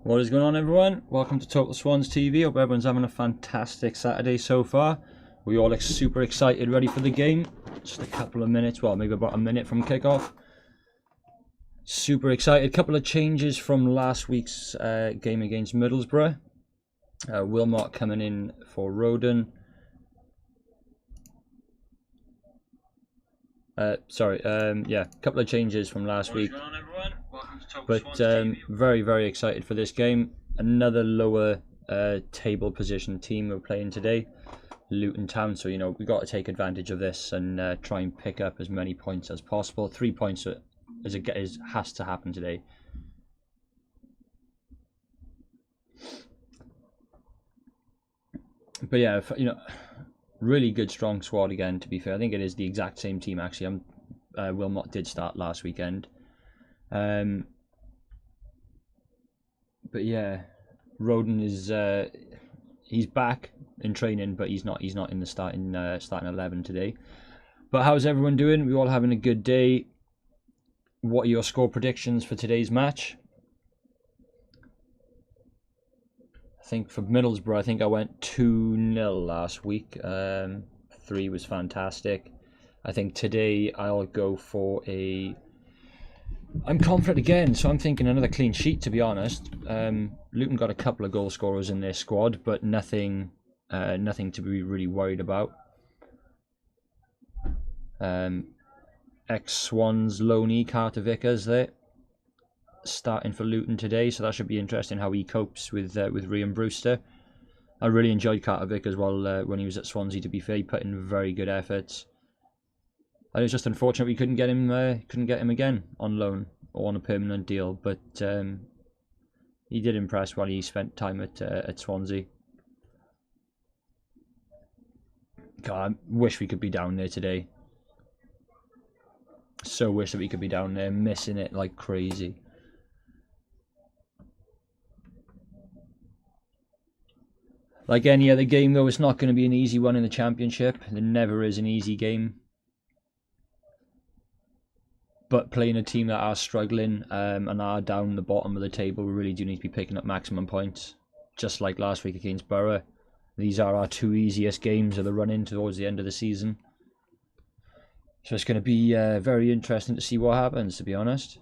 What is going on, everyone? Welcome to Total Swans TV. Hope everyone's having a fantastic Saturday so far. We all look super excited, ready for the game. Just a couple of minutes, well, maybe about a minute from kickoff. Super excited. Couple of changes from last week's game against Middlesbrough. Wilmot coming in for Roden. Yeah, a couple of changes from last week. But very, very excited for this game. Another lower table position team we're playing today, Luton Town. So, you know, we've got to take advantage of this and try and pick up as many points as possible. 3 points has to happen today. But yeah, you know, really good, strong squad again, to be fair. I think it is the exact same team, actually. Wilmot did start last weekend. But yeah, Roden is he's back in training, but he's not in the starting 11 today. But how's everyone doing? We all having a good day? What are your score predictions for today's match? I think for Middlesbrough, I think I went 2-0 last week. 3 was fantastic. I think today I'll go for I'm confident again, so I'm thinking another clean sheet, to be honest. Luton got a couple of goal scorers in their squad, but nothing to be really worried about. Ex-Swans loanee Carter Vickers there, starting for Luton today, so that should be interesting how he copes with Rhian Brewster. I really enjoyed Carter Vickers when he was at Swansea, to be fair. He put in very good efforts. It was just unfortunate we couldn't get him again on loan or on a permanent deal, but he did impress while he spent time at Swansea. God, I wish we could be down there today. So wish that we could be down there, missing it like crazy. Like any other game, though, it's not going to be an easy one in the Championship. There never is an easy game. But playing a team that are struggling and are down the bottom of the table, we really do need to be picking up maximum points. Just like last week against Borough. These are our 2 easiest games of the run-in towards the end of the season. So it's going to be very interesting to see what happens, to be honest.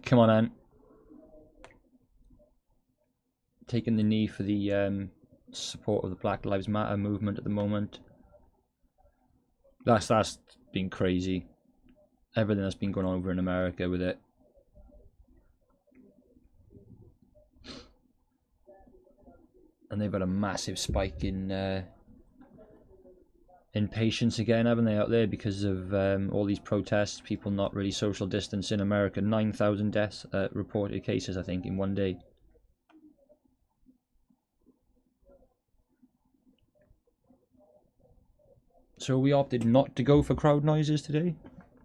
Come on, Ant. Taking the knee for the support of the Black Lives Matter movement at the moment. That's been crazy. Everything that's been going on over in America with it. And they've had a massive spike in patients again, haven't they, out there, because of all these protests, people not really social distance in America. 9,000 deaths, reported cases, I think, in one day. So we opted not to go for crowd noises today?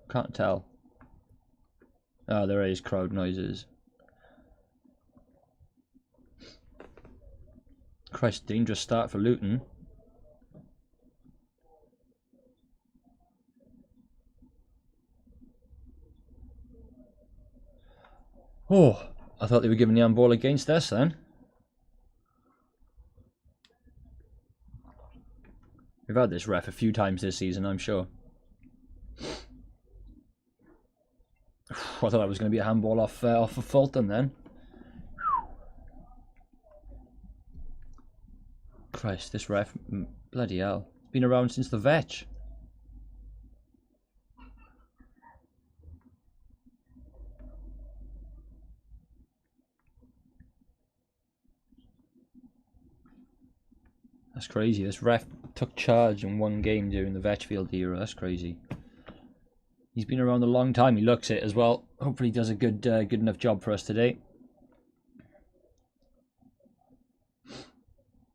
Can't tell. Oh, there is crowd noises. Christ, dangerous start for Luton. Oh, I thought they were giving the handball against us then. We've had this ref a few times this season, I'm sure. I thought that was going to be a handball off of Fulton then. Christ, this ref, bloody hell. It's been around since the Vetch. That's crazy. This ref took charge in one game during the Vetchfield era. That's crazy. He's been around a long time. He looks it as well. Hopefully he does a good enough job for us today.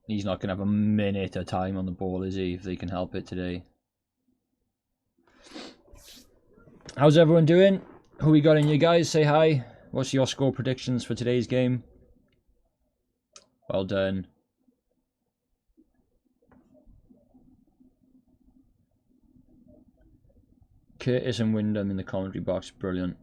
He's not going to have a minute of time on the ball, is he, if they can help it today. How's everyone doing? Who we got in you guys? Say hi. What's your score predictions for today's game? Well done. Curtis and Wyndham in the commentary box. Brilliant.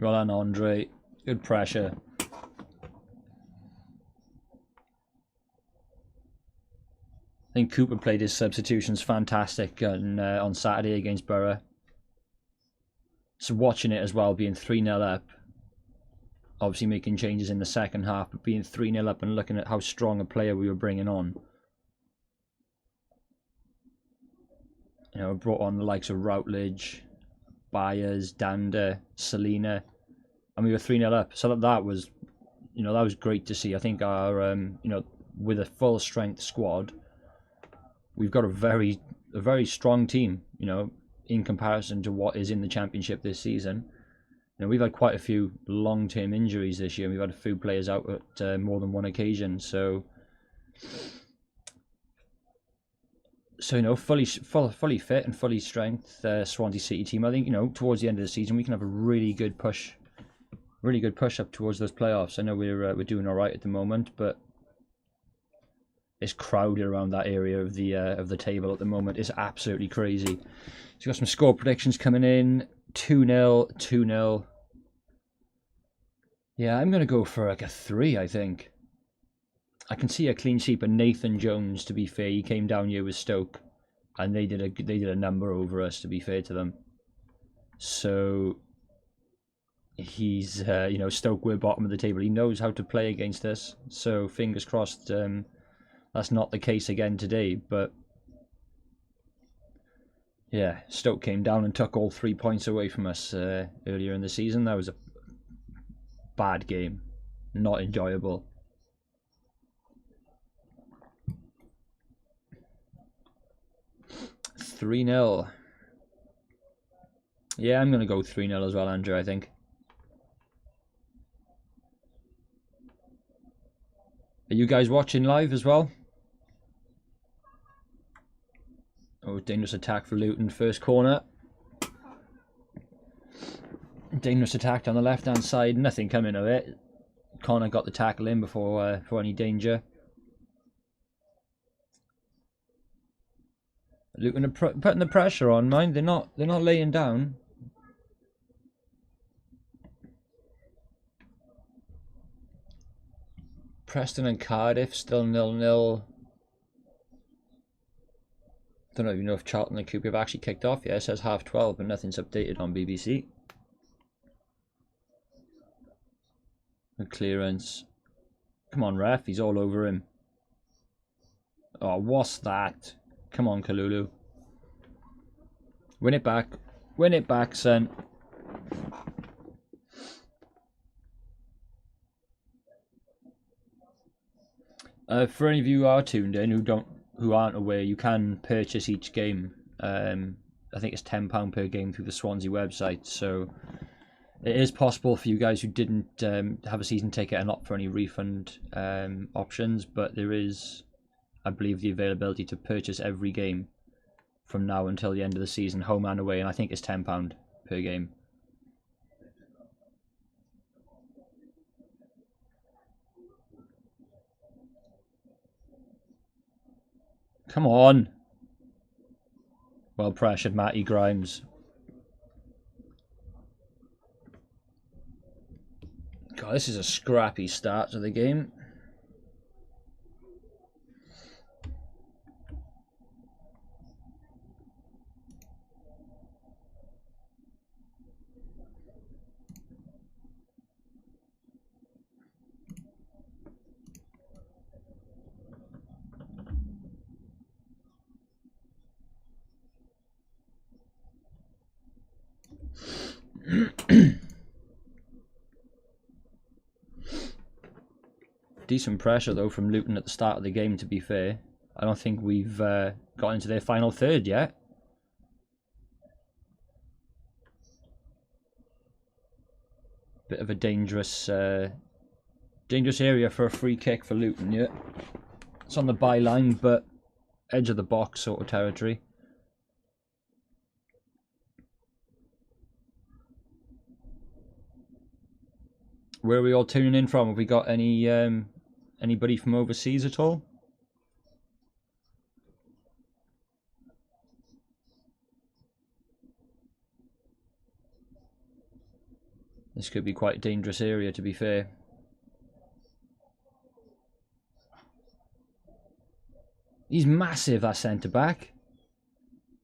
Well done, Andre. Good pressure. I think Cooper played his substitutions fantastic on Saturday against Borough. So watching it as well, being 3-0 up, obviously making changes in the second half, but being 3-0 up and looking at how strong a player we were bringing on. You know, brought on the likes of Routledge, Byers, Dander, Selena, and we were 3-0 up. So that was, you know, that was great to see. I think our, you know, with a full strength squad, we've got a very strong team, you know, in comparison to what is in the Championship this season. You know, we've had quite a few long-term injuries this year. We've had a few players out at more than one occasion. So you know, fully fit and fully strength Swansea City team. I think, you know, towards the end of the season we can have a really good push up towards those playoffs. I know we're doing all right at the moment, but it's crowded around that area of the table at the moment. It's absolutely crazy. So we've got some score predictions coming in. 2-0, 2-0. Yeah, I'm gonna go for like a 3. I think I can see a clean sheet, but Nathan Jones, to be fair, he came down here with Stoke, and they did a number over us, to be fair to them. So he's you know, Stoke were bottom of the table. He knows how to play against us. So fingers crossed that's not the case again today. But yeah, Stoke came down and took all 3 points away from us earlier in the season. That was a bad game, not enjoyable. 3-0. Yeah, I'm going to go 3-0 as well, Andrew, I think. Are you guys watching live as well? Oh, dangerous attack for Luton. First corner. Dangerous attack on the left-hand side. Nothing coming of it. Connor got the tackle in before any danger. Luton are putting the pressure on, mind. They're not laying down. Preston and Cardiff still 0-0. Don't even know if Charlton and Cooper have actually kicked off yet. It says 12:30, but nothing's updated on BBC. The clearance. Come on, ref. He's all over him. Oh, what's that? Come on, Kalulu. Win it back. Win it back, son. For any of you who are tuned in who aren't aware, you can purchase each game. I think it's £10 per game through the Swansea website. So it is possible for you guys who didn't have a season ticket and opt for any refund options, but there is, I believe, the availability to purchase every game from now until the end of the season, home and away, and I think it's £10 per game. Come on. Well pressured, Matty Grimes. God, this is a scrappy start to the game. Decent pressure though from Luton at the start of the game, to be fair. I don't think we've got into their final third yet. Bit of a dangerous area for a free kick for Luton, yeah. It's on the byline, but edge of the box sort of territory. Where are we all tuning in from? Have we got any anybody from overseas at all? This could be quite a dangerous area, to be fair. He's massive, that centre-back.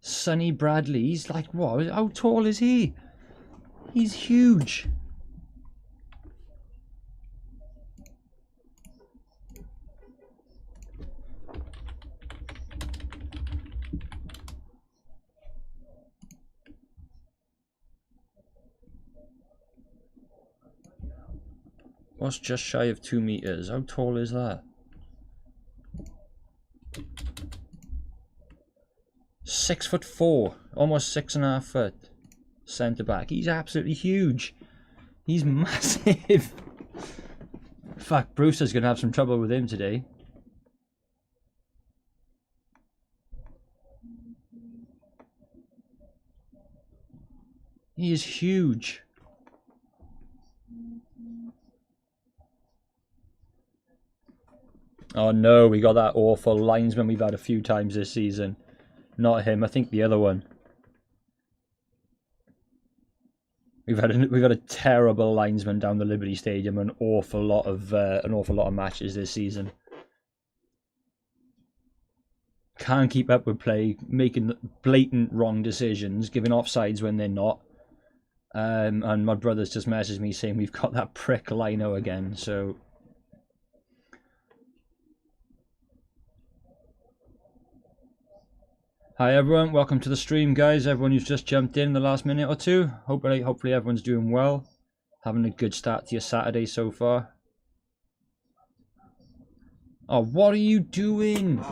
Sonny Bradley, he's like, what? How tall is he? He's huge. What's just shy of 2 meters? How tall is that? 6'4", almost 6.5 foot. Centre back. He's absolutely huge. He's massive. Fuck, Brewster's gonna have some trouble with him today. He is huge. Oh no, we got that awful linesman we've had a few times this season. Not him, I think the other one. We've had a terrible linesman down the Liberty Stadium an awful lot of matches this season. Can't keep up with play, making blatant wrong decisions, giving offsides when they're not. And my brother's just messaged me saying we've got that prick Lino again, so... Hi everyone, welcome to the stream, guys. Everyone who's just jumped in the last minute or two. Hopefully everyone's doing well. Having a good start to your Saturday so far. Oh, what are you doing?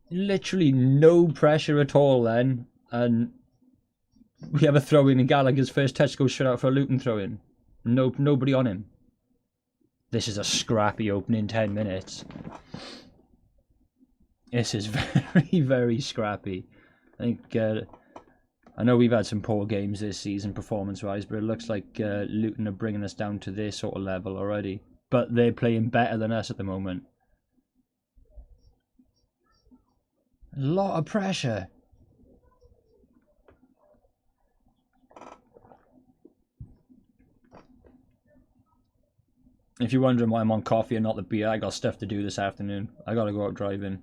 Literally no pressure at all then. And we have a throw-in and Gallagher's first touch goes straight out for a Luton throw-in. Nobody on him. This is a scrappy opening 10 minutes. This is very, very scrappy. I think, I know we've had some poor games this season performance-wise, but it looks like Luton are bringing us down to this sort of level already. But they're playing better than us at the moment. A lot of pressure. If you're wondering why I'm on coffee and not the beer, I got stuff to do this afternoon. I gotta go out driving.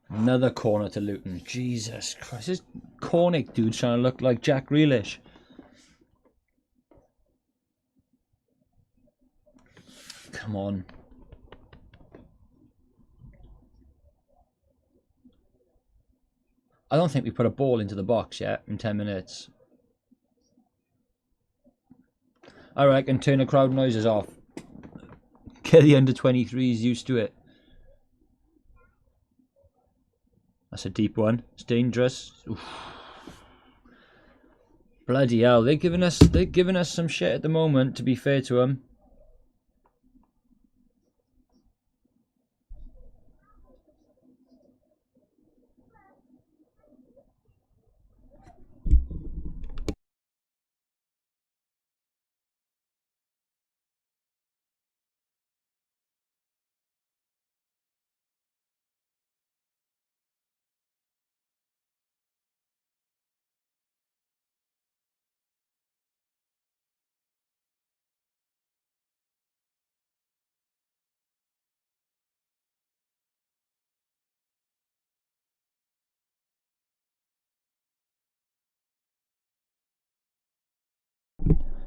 Another corner to Luton. Jesus Christ. This Cornick dude's trying to look like Jack Grealish. Come on. I don't think we put a ball into the box yet in 10 minutes. I reckon turn the crowd noises off. Get the under-23s used to it. That's a deep one. It's dangerous. Oof. Bloody hell! They're giving us some shit at the moment. To be fair to them.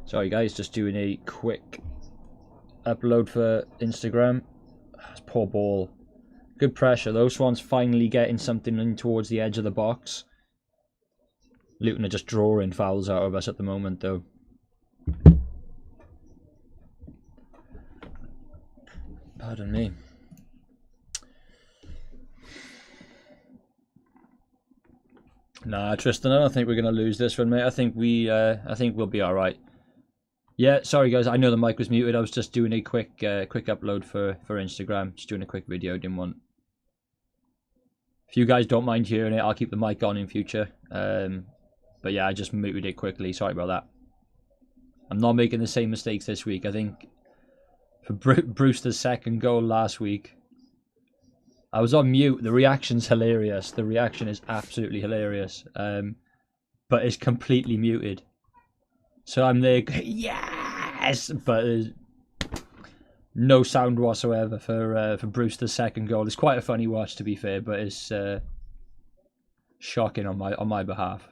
Sorry guys, just doing a quick upload for Instagram. That's poor ball. Good pressure though. Swan's finally getting something in towards the edge of the box. Luton are just drawing fouls out of us at the moment though. Pardon me. Nah, Tristan, I don't think we're gonna lose this one, mate. I think we'll be all right. Yeah, sorry guys, I know the mic was muted. I was just doing a quick upload for Instagram. Just doing a quick video. Didn't want. If you guys don't mind hearing it, I'll keep the mic on in future. But yeah, I just muted it quickly. Sorry about that. I'm not making the same mistakes this week. I think for Brewster's second goal last week, I was on mute. The reaction's hilarious. The reaction is absolutely hilarious. but it's completely muted. So I'm there, yes, but there's no sound whatsoever for Brewster's second goal. It's quite a funny watch, to be fair, but it's shocking on my behalf.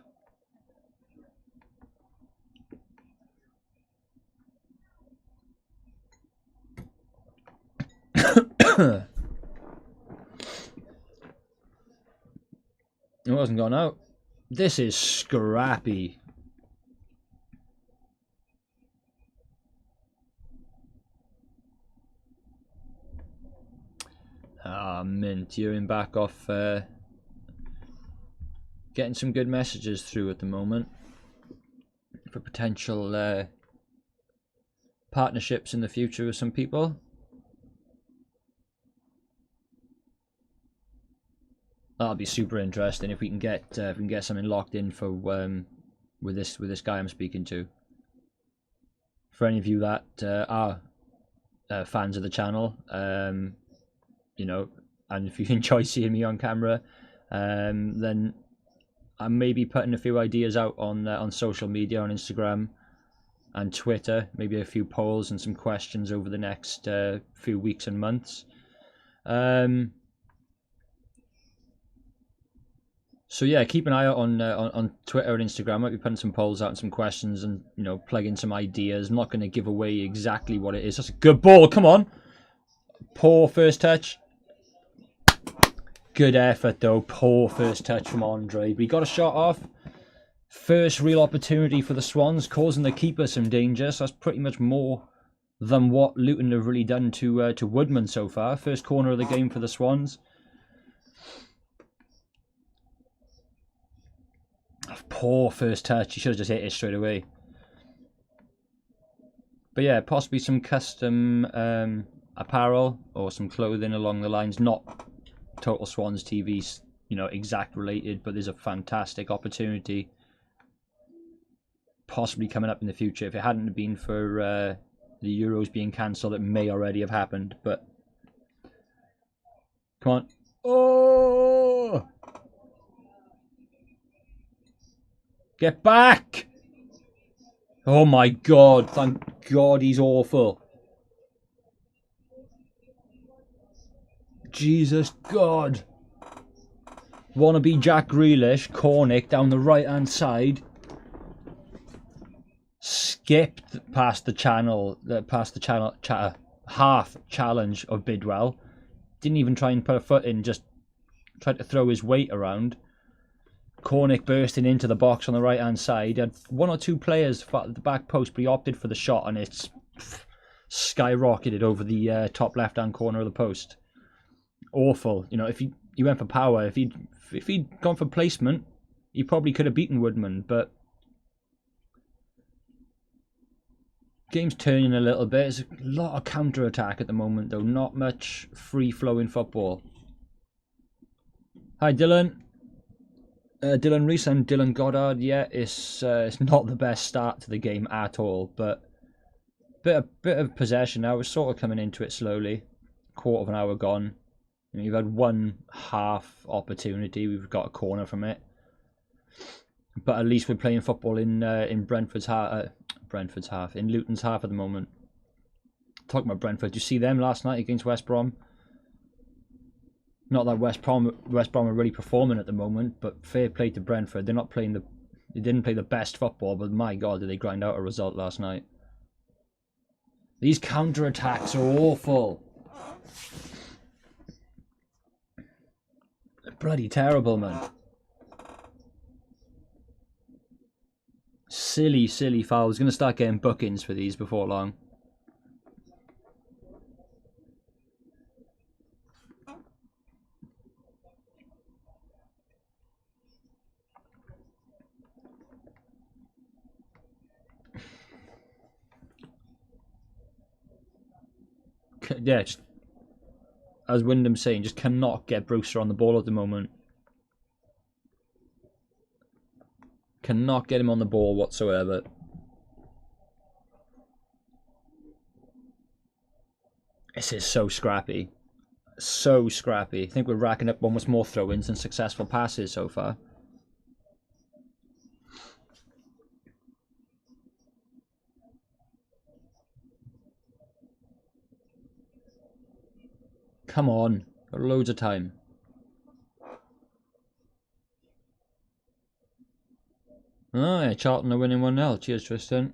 It wasn't gone out. This is scrappy. Ah, mint. You're in back off. Getting some good messages through at the moment for potential partnerships in the future with some people. That'll be super interesting if we can get something locked in for with this guy I'm speaking to. For any of you that are fans of the channel, you know, and if you enjoy seeing me on camera, then I may be putting a few ideas out on social media, on Instagram and Twitter, maybe a few polls and some questions over the next few weeks and months. So yeah, keep an eye out on Twitter and Instagram. I'll be putting some polls out and some questions, and you know, plug in some ideas. I'm not going to give away exactly what it is. That's a good ball. Come on, poor first touch. Good effort though. Poor first touch from Andre. We got a shot off. First real opportunity for the Swans, causing the keeper some danger. So that's pretty much more than what Luton have really done to Woodman so far. First corner of the game for the Swans. Poor first touch. He should have just hit it straight away. But yeah, possibly some custom apparel or some clothing along the lines. Not Total Swans TV, you know, exact related, but there's a fantastic opportunity possibly coming up in the future. If it hadn't been for the Euros being cancelled, it may already have happened. But come on. Oh! Get back! Oh my god, thank god he's awful. Jesus God. Wannabe Jack Grealish, Cornick down the right hand side. Skipped past the half challenge of Bidwell. Didn't even try and put a foot in, just tried to throw his weight around. Cornick bursting into the box on the right hand side. He had one or two players at the back post, but he opted for the shot and it's skyrocketed over the top left hand corner of the post. Awful. You know, if he went for power, if he'd gone for placement, he probably could have beaten Woodman, but game's turning a little bit. There's a lot of counter attack at the moment though, not much free flowing football. Hi Dylan. Dylan Reese and Dylan Goddard. Yeah, it's not the best start to the game at all, but bit of possession now. We're sort of coming into it slowly. Quarter of an hour gone. You know, you've had one half opportunity. We've got a corner from it, but at least we're playing football in Brentford's half. In Luton's half at the moment. Talking about Brentford, did you see them last night against West Brom? Not that West Brom are really performing at the moment, but fair play to Brentford. They didn't play the best football, but my God, did they grind out a result last night. These counter-attacks are awful. They're bloody terrible, man. Silly fouls. Going to start getting bookings for these before long. Yeah, just, as Wyndham's saying, just cannot get Brewster on the ball at the moment. Cannot get him on the ball whatsoever. This is so scrappy. So scrappy. I think we're racking up almost more throw-ins than successful passes so far. Come on. Got loads of time. Oh yeah, Charlton are winning 1-0. Cheers, Tristan.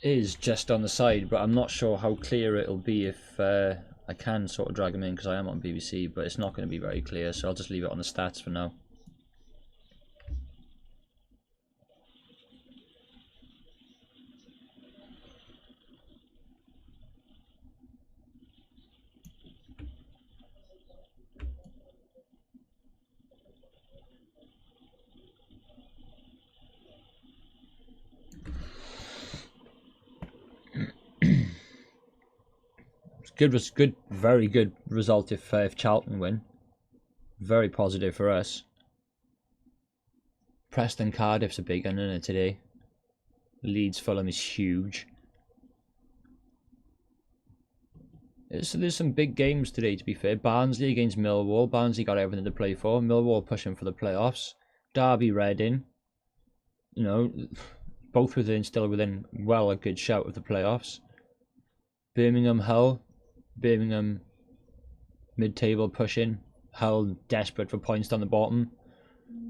It is just on the side, but I'm not sure how clear it'll be if I can sort of drag them in because I am on BBC, but it's not going to be very clear, so I'll just leave it on the stats for now. Good, very good result if Charlton win. Very positive for us. Preston Cardiff's a big one, isn't it, today? Leeds Fulham is huge. So there's some big games today, to be fair. Barnsley against Millwall. Barnsley got everything to play for. Millwall pushing for the playoffs. Derby Reading. You know, both still within well a good shout of the playoffs. Birmingham Hull. Birmingham mid-table pushing. Hull desperate for points down the bottom.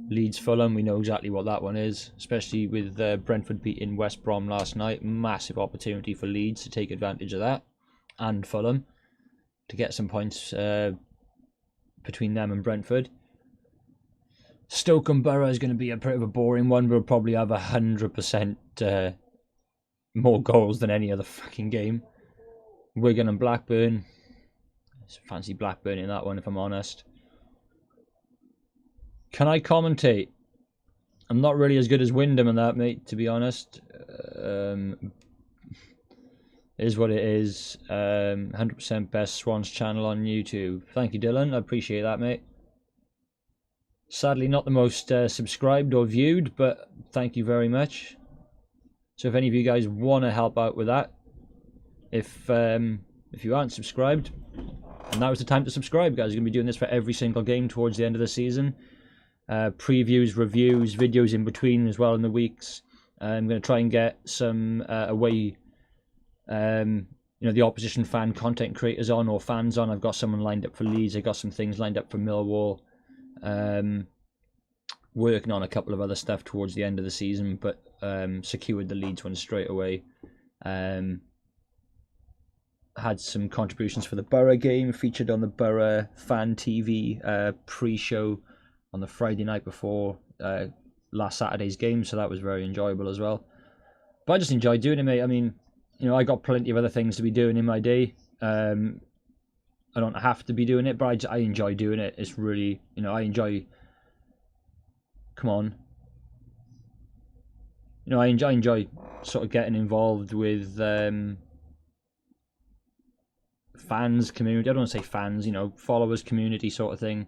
Leeds Fulham, we know exactly what that one is, especially with Brentford beating West Brom last night. Massive opportunity for Leeds to take advantage of that, and Fulham to get some points between them and Brentford. Stoke and Borough is going to be a bit of a boring one. We'll probably have 100% more goals than any other fucking game. Wigan and Blackburn. I fancy Blackburn in that one, if I'm honest. Can I commentate? I'm not really as good as Wyndham in that, mate, to be honest. Is what it is. 100% best Swans channel on YouTube. Thank you, Dylan. I appreciate that, mate. Sadly, not the most subscribed or viewed, but thank you very much. So if any of you guys want to help out with that, if you aren't subscribed, now is the time to subscribe, guys. We're going to be doing this for every single game towards the end of the season. Previews, reviews, videos in between as well in the weeks. I'm going to try and get some away, the opposition fan content creators on, or fans on. I've got someone lined up for Leeds. I've got some things lined up for Millwall. Working on a couple of other stuff towards the end of the season, but secured the Leeds one straight away. Had some contributions for the Borough game, featured on the Borough Fan TV pre-show on the Friday night before last Saturday's game, so that was very enjoyable as well. But I just enjoy doing it, mate. I mean, I got plenty of other things to be doing in my day. I don't have to be doing it, but I enjoy doing it. It's really, I enjoy... Come on. I enjoy sort of getting involved with fans, community. I don't want to say fans, followers, community sort of thing.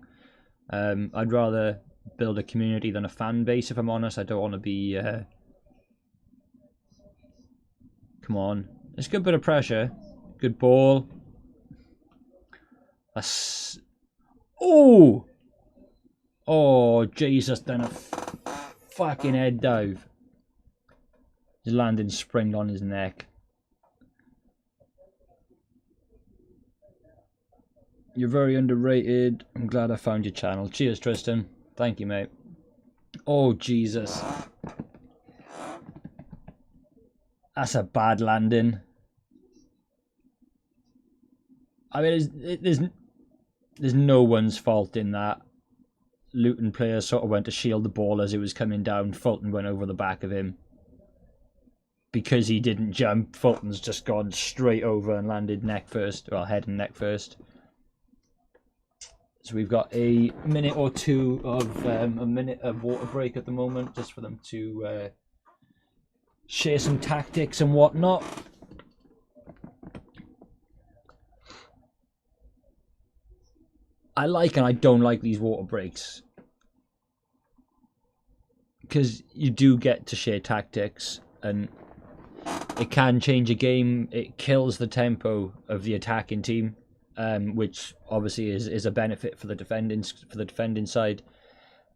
I'd rather build a community than a fan base, if I'm honest. I don't want to be... Come on. It's a good bit of pressure. Good ball. Oh! Oh, Jesus, done a fucking head dive. He's landed springed on his neck. You're very underrated. I'm glad I found your channel. Cheers, Tristan. Thank you, mate. Oh, Jesus. That's a bad landing. I mean, there's no one's fault in that. Luton player sort of went to shield the ball as it was coming down. Fulton went over the back of him. Because he didn't jump, Fulton's just gone straight over and landed neck first. Well, head and neck first. So we've got a minute or two of water break at the moment, just for them to share some tactics and whatnot. I like and I don't like these water breaks, because you do get to share tactics and it can change a game. It kills the tempo of the attacking team, which obviously is a benefit for the defending side.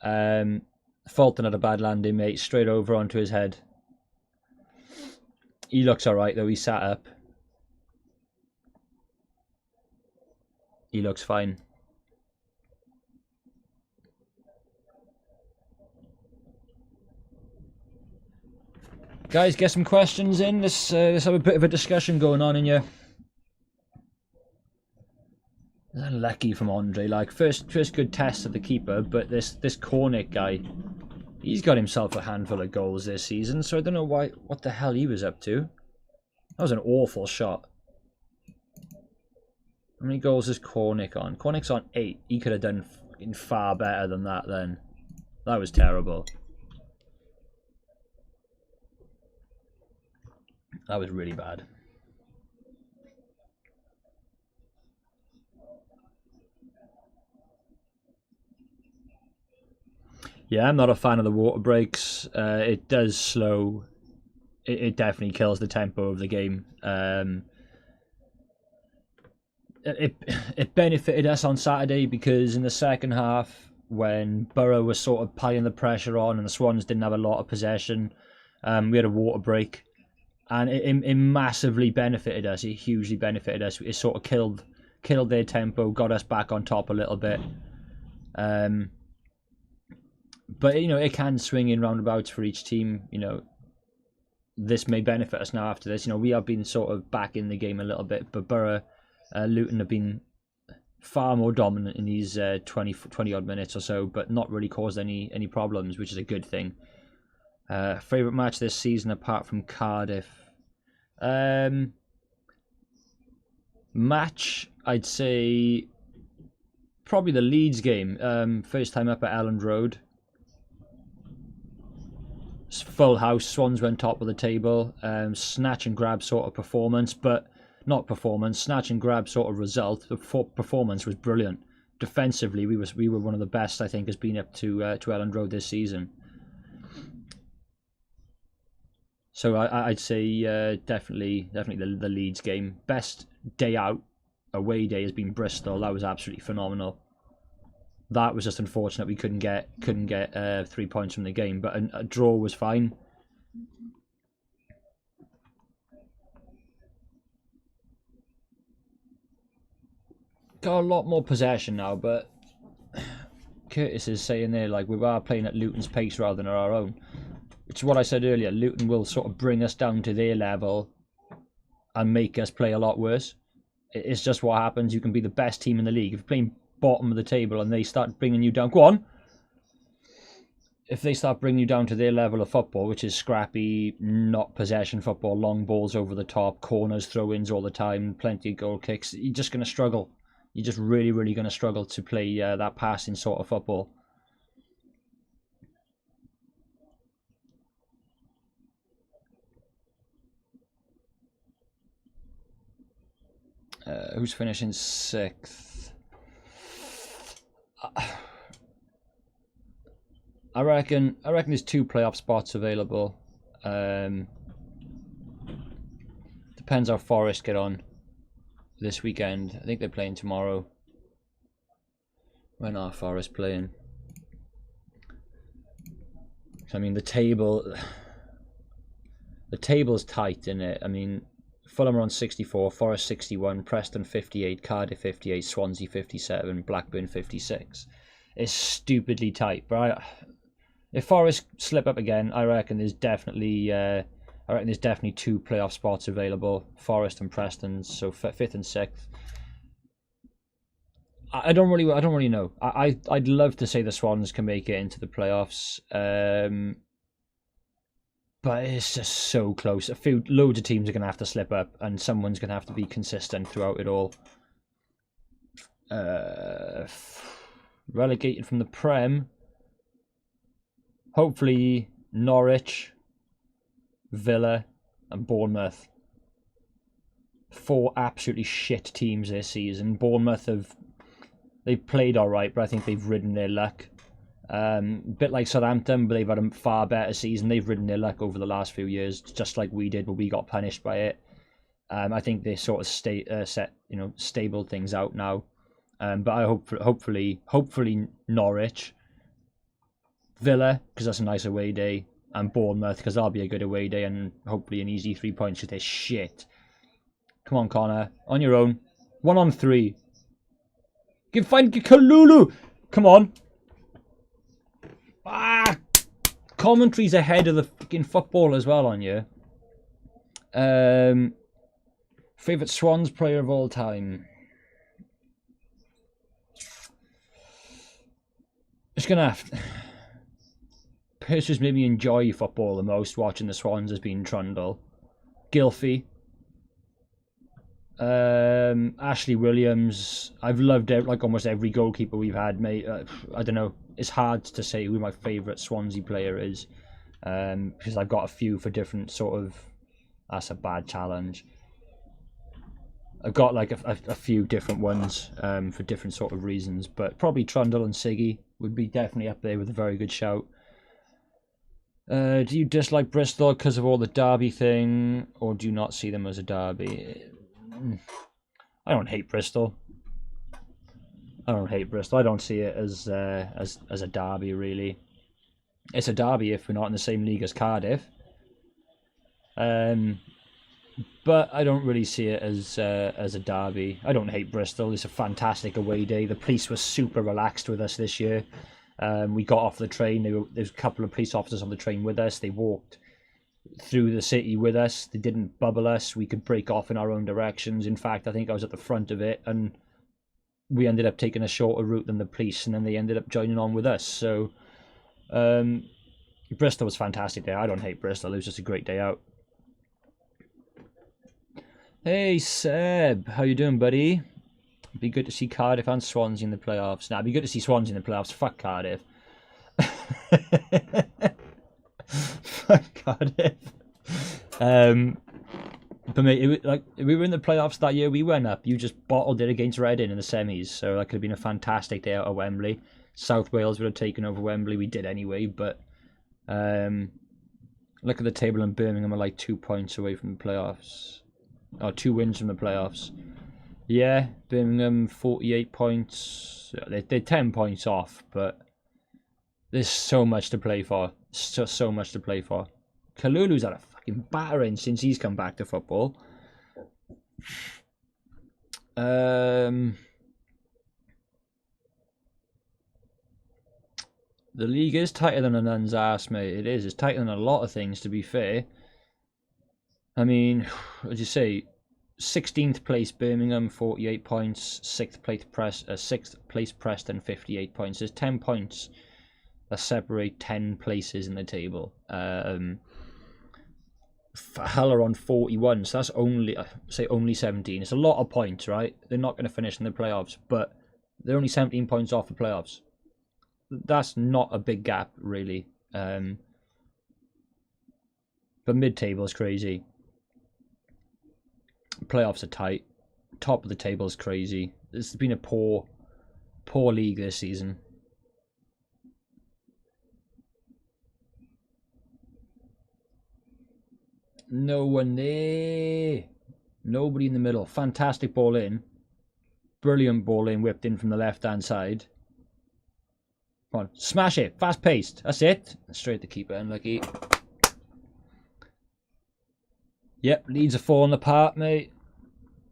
Fulton had a bad landing, mate, straight over onto his head. He looks alright though, he sat up. He looks fine. Guys, get some questions in. Let's have a bit of a discussion going on in here. Lucky from Andre. Like first good test of the keeper, but this Cornick guy, he's got himself a handful of goals this season. So I don't know what the hell he was up to. That was an awful shot. How many goals is Cornick on? Cornick's on 8. He could have done far better than that then. That was terrible. That was really bad. Yeah, I'm not a fan of the water breaks. It does slow. It definitely kills the tempo of the game. It benefited us on Saturday because in the second half, when Borough was sort of piling the pressure on and the Swans didn't have a lot of possession, we had a water break. And it massively benefited us. It hugely benefited us. It sort of killed their tempo, got us back on top a little bit. But you know, it can swing in roundabouts for each team. You know, this may benefit us now after this. You know, we have been sort of back in the game a little bit, but Borough, Luton have been far more dominant in these 20 odd minutes or so, but not really caused any problems, which is a good thing. Favourite match this season apart from Cardiff? Match, I'd say probably the Leeds game. First time up at Elland Road. Full house, Swans went top of the table. Snatch and grab sort of performance, but not performance. Snatch and grab sort of result. The performance was brilliant. Defensively, we were one of the best I think has been up to Elland Road this season. So I'd say definitely the Leeds game. Best day out, away day has been Bristol. That was absolutely phenomenal. That was just unfortunate we couldn't get 3 points from the game, but a draw was fine. Got a lot more possession now, but Curtis is saying there like we are playing at Luton's pace rather than our own. Which is what I said earlier. Luton will sort of bring us down to their level and make us play a lot worse. It's just what happens. You can be the best team in the league. If you're playing bottom of the table and they start bringing you down, go on. If they start bringing you down to their level of football, which is scrappy, not possession football, long balls over the top, corners, throw-ins all the time, plenty of goal kicks, you're just going to struggle. You're just really, really going to struggle to play that passing sort of football. Who's finishing 6th? I reckon there's 2 playoff spots available. Depends how Forest get on this weekend. I think they're playing tomorrow. When are Forest playing? I mean, the table's tight, isn't it? I mean, Fulham are on 64, Forest 61, Preston 58, Cardiff 58, Swansea 57, Blackburn 56. It's stupidly tight, but if Forest slip up again, I reckon there's definitely 2 playoff spots available, Forest and Preston, so 5th and 6th. I don't really know. I'd love to say the Swans can make it into the playoffs. But it's just so close. Loads of teams are going to have to slip up, and someone's going to have to be consistent throughout it all. Relegated from the Prem. Hopefully Norwich, Villa, and Bournemouth. 4 absolutely shit teams this season. Bournemouth they've played all right, but I think they've ridden their luck. A bit like Southampton, but they've had a far better season. They've ridden their luck over the last few years, just like we did, but we got punished by it. I think they sort of stabled things out now. But I hopefully Norwich, Villa, because that's a nice away day, and Bournemouth, because that'll be a good away day, and hopefully an easy 3 points because they're shit. Come on, Connor, on your own, 1 on 3. Find Kalulu. Come on. Commentary's ahead of the fucking football as well on you. Favourite Swans player of all time. Just gonna have to... Person who's made me enjoy football the most watching the Swans has been Trundle. Gylfi. Ashley Williams. I've loved like almost every goalkeeper we've had, mate. I don't know. It's hard to say who my favourite Swansea player is, because I've got a few for different sort of. That's a bad challenge. I've got like a few different ones for different sort of reasons, but probably Trundle and Siggy would be definitely up there with a very good shout. Do you dislike Bristol because of all the derby thing, or do you not see them as a derby? I don't hate Bristol. I don't see it as a derby, really. It's a derby if we're not in the same league as Cardiff. But I don't really see it as a derby. I don't hate Bristol. It's a fantastic away day. The police were super relaxed with us this year. We got off the train. There's a couple of police officers on the train with us. They walked through the city with us. They didn't bubble us. We could break off in our own directions. In fact, I think I was at the front of it, and we ended up taking a shorter route than the police, and then they ended up joining on with us. So Bristol was fantastic there. I don't hate Bristol. It was just a great day out. Hey Seb, how you doing, buddy? Be good to see Cardiff and Swansea in the playoffs. Nah, it'd be good to see Swansea in the playoffs. Fuck Cardiff. Fuck Cardiff. But mate, we were in the playoffs that year. We went up. You just bottled it against Reading in the semis. So that could have been a fantastic day out at Wembley. South Wales would have taken over Wembley. We did anyway. But look at the table, and Birmingham are like 2 points away from the playoffs. Oh, 2 wins from the playoffs. Yeah, Birmingham 48 points. They're 10 points off, but there's so much to play for. So much to play for. Kalulu's had a fucking battering since he's come back to football. The league is tighter than a nun's ass, mate. It is. It's tighter than a lot of things, to be fair. I mean, what did you say? 16th place Birmingham, 48 points. 6th place Preston, 58 points. There's 10 points that separate 10 places in the table. Hull are on 41, so that's only 17. It's a lot of points, right? They're not going to finish in the playoffs, but they're only 17 points off the playoffs. That's not a big gap, really. But mid-table is crazy. Playoffs are tight. Top of the table is crazy. It's been a poor league this season. No one there. Nobody in the middle. Fantastic ball in. Brilliant ball in, whipped in from the left-hand side. Come on, smash it. Fast-paced. That's it. Straight to keeper, unlucky. Yep, Leeds are falling apart, mate.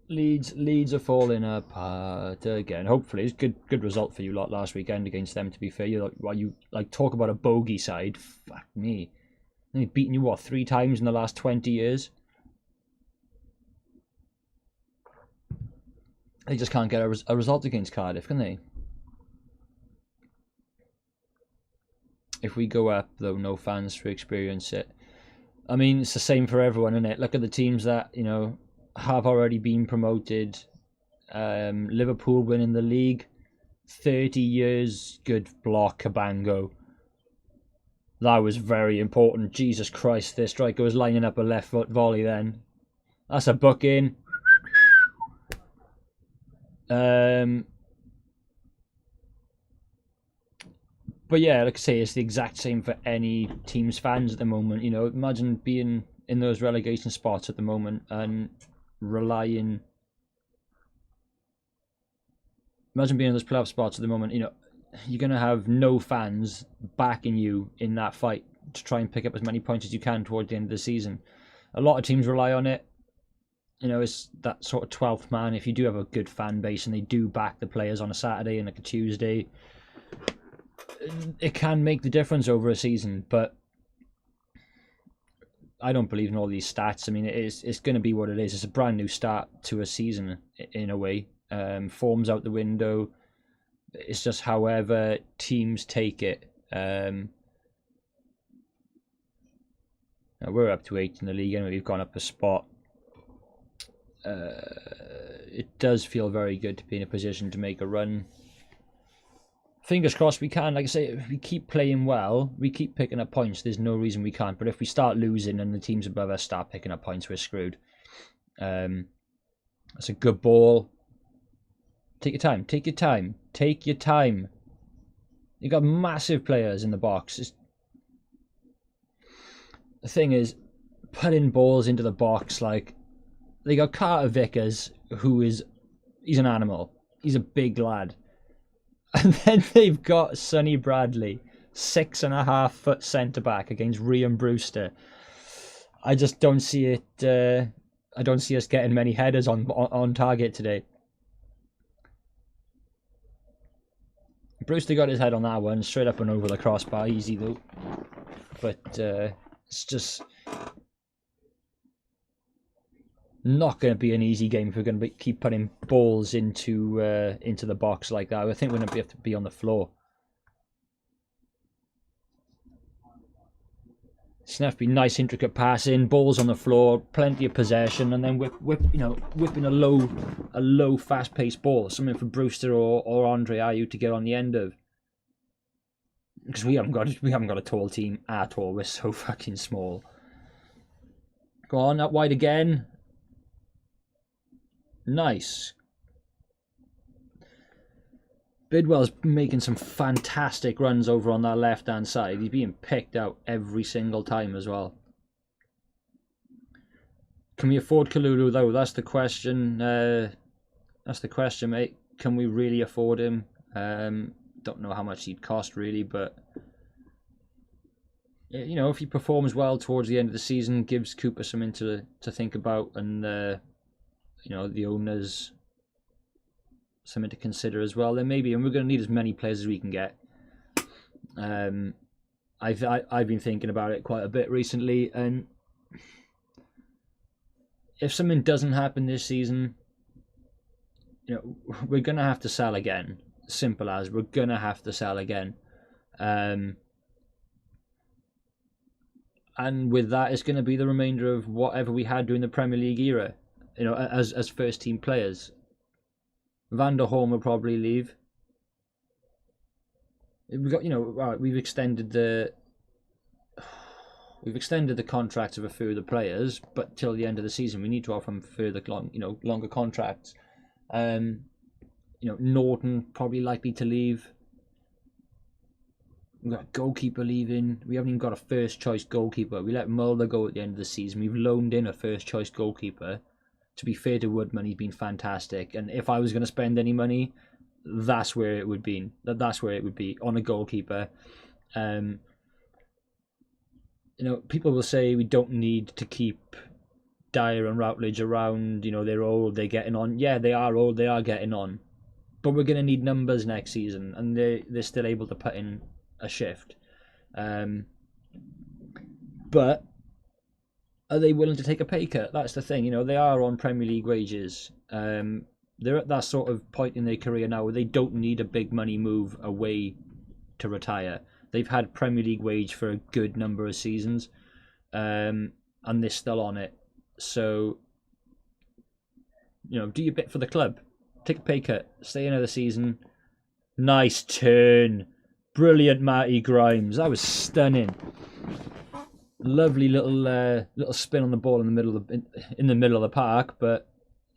Leeds are falling apart again. Hopefully, it's good result for you lot last weekend against them. To be fair, you talk about a bogey side. Fuck me, they've beaten you what 3 times in the last 20 years. They just can't get a result against Cardiff, can they? If we go up, though, no fans to experience it. I mean, it's the same for everyone, isn't it? Look at the teams that, have already been promoted. Liverpool winning the league. 30 years, good block, Cabango. That was very important. Jesus Christ, their striker was lining up a left foot volley then. That's a book-in. But yeah, like I say, it's the exact same for any team's fans at the moment. Imagine being in those relegation spots at the moment and relying. Imagine being in those playoff spots at the moment. You're gonna have no fans backing you in that fight to try and pick up as many points as you can towards the end of the season. A lot of teams rely on it. you know, it's that sort of 12th man. If you do have a good fan base and they do back the players on a Saturday and like a Tuesday, it can make the difference over a season. But I don't believe in all these stats. I mean, it's going to be what it is. It's a brand new start to a season in a way. Form's out the window. It's just however teams take it. We're up to 8th in the league anyway. We've gone up a spot. It does feel very good to be in a position to make a run. Fingers crossed we can. Like I say, if we keep playing well, we keep picking up points, there's no reason we can't. But if we start losing and the teams above us start picking up points, we're screwed. That's a good ball. Take your time, take your time, take your time. You got massive players in the box. The thing is, putting balls into the box, like, they got Carter Vickers, he's an animal. He's a big lad. And then they've got Sonny Bradley, 6.5-foot centre-back against Rhian Brewster. I just don't see it. I don't see us getting many headers on target today. Brewster got his head on that one, straight up and over the crossbar, easy though. But it's just not going to be an easy game if we're going to keep putting balls into the box like that. I think we're going to have to be on the floor. It's going to have to be nice, intricate passing, balls on the floor, plenty of possession, and then whipping a low, fast-paced ball, something for Brewster or Andre Ayew to get on the end of. Because we haven't got a tall team at all. We're so fucking small. Go on, up wide again. Nice. Bidwell's making some fantastic runs over on that left-hand side. He's being picked out every single time as well. Can we afford Kalulu though? That's the question. That's the question, mate. Can we really afford him? Don't know how much he'd cost really, but you know, if he performs well towards the end of the season, gives Cooper something to think about, and you know, the owners something to consider as well, then maybe. And we're going to need as many players as we can get. I've been thinking about it quite a bit recently, and if something doesn't happen this season, you know, we're going to have to sell again. Simple as, we're going to have to sell again. And with that, it's going to be the remainder of whatever we had during the Premier League era, you know, as first team players. Van der Horn will probably leave. We've got, you know, we've extended the contracts of a few of the players, but till the end of the season, we need to offer them further, longer contracts. You know, Norton probably likely to leave. We've got a goalkeeper leaving. We haven't even got a first choice goalkeeper. We let Mulder go at the end of the season. We've loaned in a first choice goalkeeper. To be fair to Woodman, he's been fantastic. And if I was going to spend any money, that's where it would be. That's where it would be, on a goalkeeper. You know, people will say we don't need to keep Dyer and Routledge around. You know, they're old, they're getting on. Yeah, they are old, they are getting on. But we're going to need numbers next season, and they're still able to put in a shift. But are they willing to take a pay cut? That's the thing. You know, they are on Premier League wages. They're at that sort of point in their career now where they don't need a big money move away to retire. They've had Premier League wage for a good number of seasons, and they're still on it. So, you know, do your bit for the club. Take a pay cut. Stay another season. Nice turn. Brilliant, Matty Grimes. That was stunning. Lovely little spin on the ball in the middle of the park, but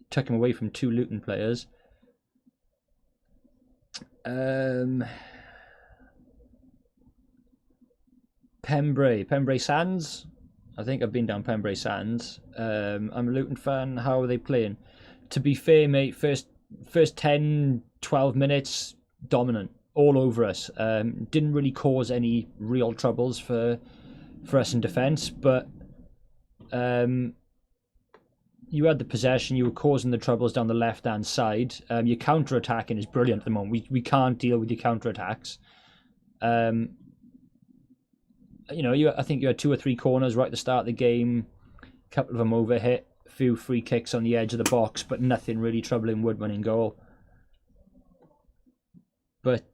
took him away from two Luton players. Pembrey Sands. I think I've been down Pembrey Sands. I'm a Luton fan. How are they playing? To be fair, mate, first 10, 12 minutes, dominant, all over us. Didn't really cause any real troubles for us in defence, but you you had the possession, you were causing the troubles down the left-hand side. Your counter-attacking is brilliant at the moment. We can't deal with your counter-attacks. You know, I think you had 2 or 3 corners right at the start of the game. A couple of them overhit. A few free kicks on the edge of the box, but nothing really troubling Woodman in goal. But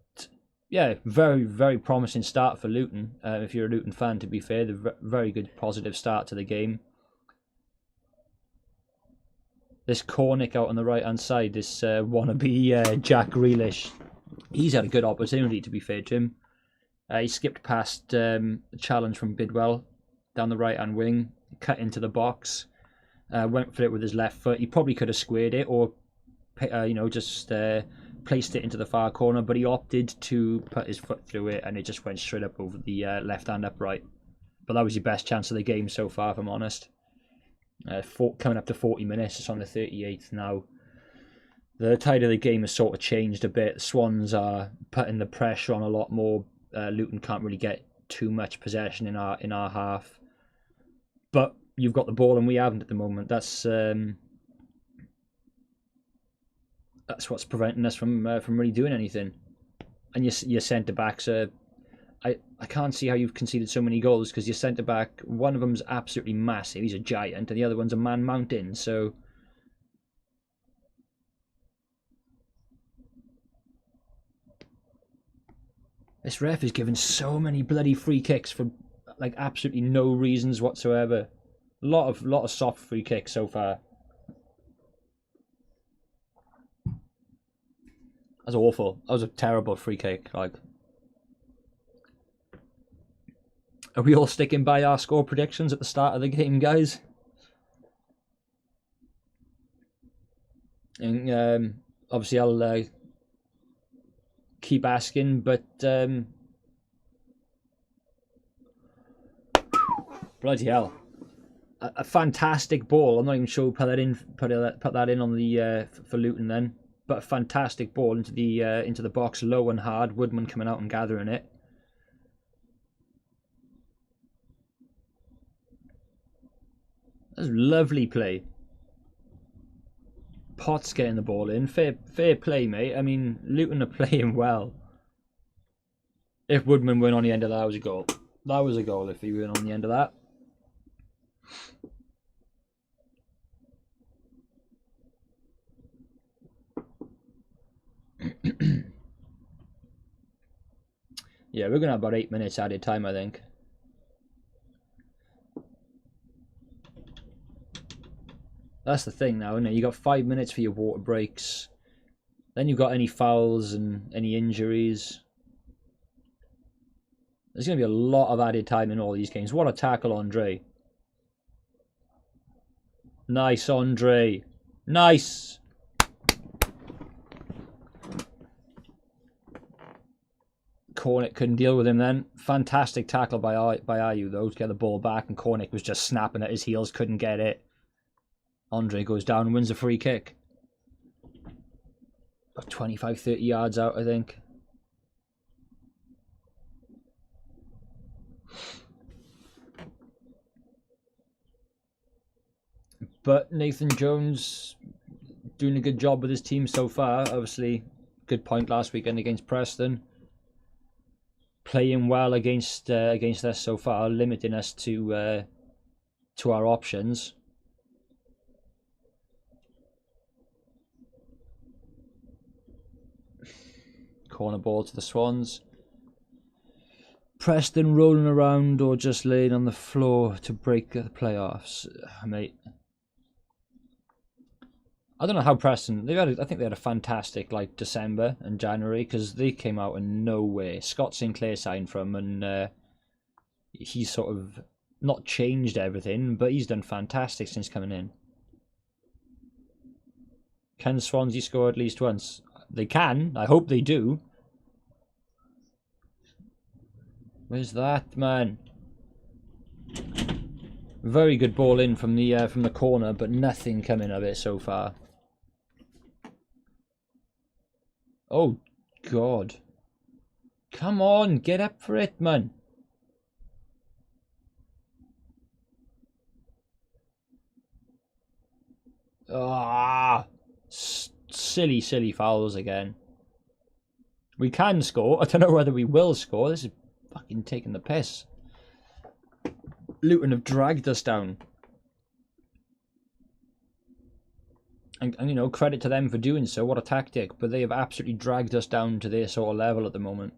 yeah, very, very promising start for Luton. If you're a Luton fan, to be fair, the very good positive start to the game. This Cornick out on the right-hand side, this wannabe Jack Grealish, he's had a good opportunity, to be fair to him. He skipped past a challenge from Bidwell down the right-hand wing, cut into the box, went for it with his left foot. He probably could have squared it or, just placed it into the far corner, but he opted to put his foot through it, and it just went straight up over the left-hand upright. But that was your best chance of the game so far, if I'm honest. Coming up to 40 minutes, it's on the 38th now. The tide of the game has sort of changed a bit. Swans are putting the pressure on a lot more. Luton can't really get too much possession in our half, but you've got the ball and we haven't at the moment. That's what's preventing us from really doing anything. And your centre backs are. I can't see how you've conceded so many goals, because your centre back, one of them's absolutely massive, he's a giant, and the other one's a man mountain. So this ref is giving so many bloody free kicks for like absolutely no reasons whatsoever. A lot of soft free kicks so far. That's awful. That was a terrible free kick. Like, are we all sticking by our score predictions at the start of the game, guys? And obviously I'll keep asking, but bloody hell, a fantastic ball. I'm not even sure who put that in on the for Luton then, but a fantastic ball into the box, low and hard. Woodman coming out and gathering it. That's lovely play. Potts getting the ball in. Fair play, mate. I mean, Luton are playing well. If Woodman went on the end of that, was a goal. That was a goal if he went on the end of that. Yeah, we're going to have about 8 minutes added time, I think. That's the thing now, isn't it? You got 5 minutes for your water breaks. Then you've got any fouls and any injuries. There's going to be a lot of added time in all these games. What a tackle, Andre. Nice, Andre. Nice. Cornick couldn't deal with him then. Fantastic tackle by Ayew, though, to get the ball back. And Cornick was just snapping at his heels, couldn't get it. Andre goes down and wins a free kick. About 25-30 yards out, I think. But Nathan Jones doing a good job with his team so far. Obviously, good point last weekend against Preston. Playing well against us so far, limiting us to our options. Corner ball to the Swans. Preston rolling around or just laying on the floor to break the playoffs, mate. I don't know how Preston. I think they had a fantastic December and January, because they came out of nowhere. Scott Sinclair signed from, and he's sort of not changed everything, but he's done fantastic since coming in. Can Swansea score at least once? They can. I hope they do. Where's that, man? Very good ball in from the corner, but nothing coming of it so far. Oh, God. Come on, get up for it, man. Ah, silly, silly fouls again. We can score. I don't know whether we will score. This is fucking taking the piss. Luton have dragged us down. And you know, credit to them for doing so. What a tactic. But they have absolutely dragged us down to their sort of level at the moment.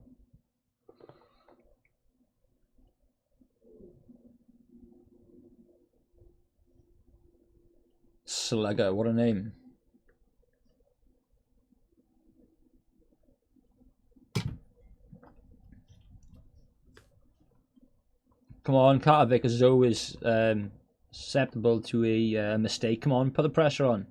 Slugger, what a name. Come on, Carter Vickers is always susceptible to a mistake. Come on, put the pressure on.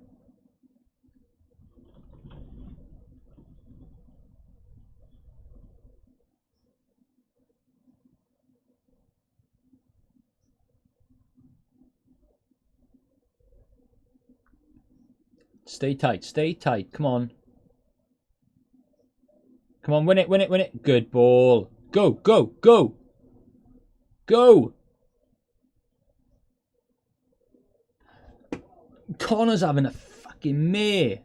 Stay tight, come on. Come on, win it, win it, win it. Good ball. Go, go, go. Go. Connor's having a fucking mare.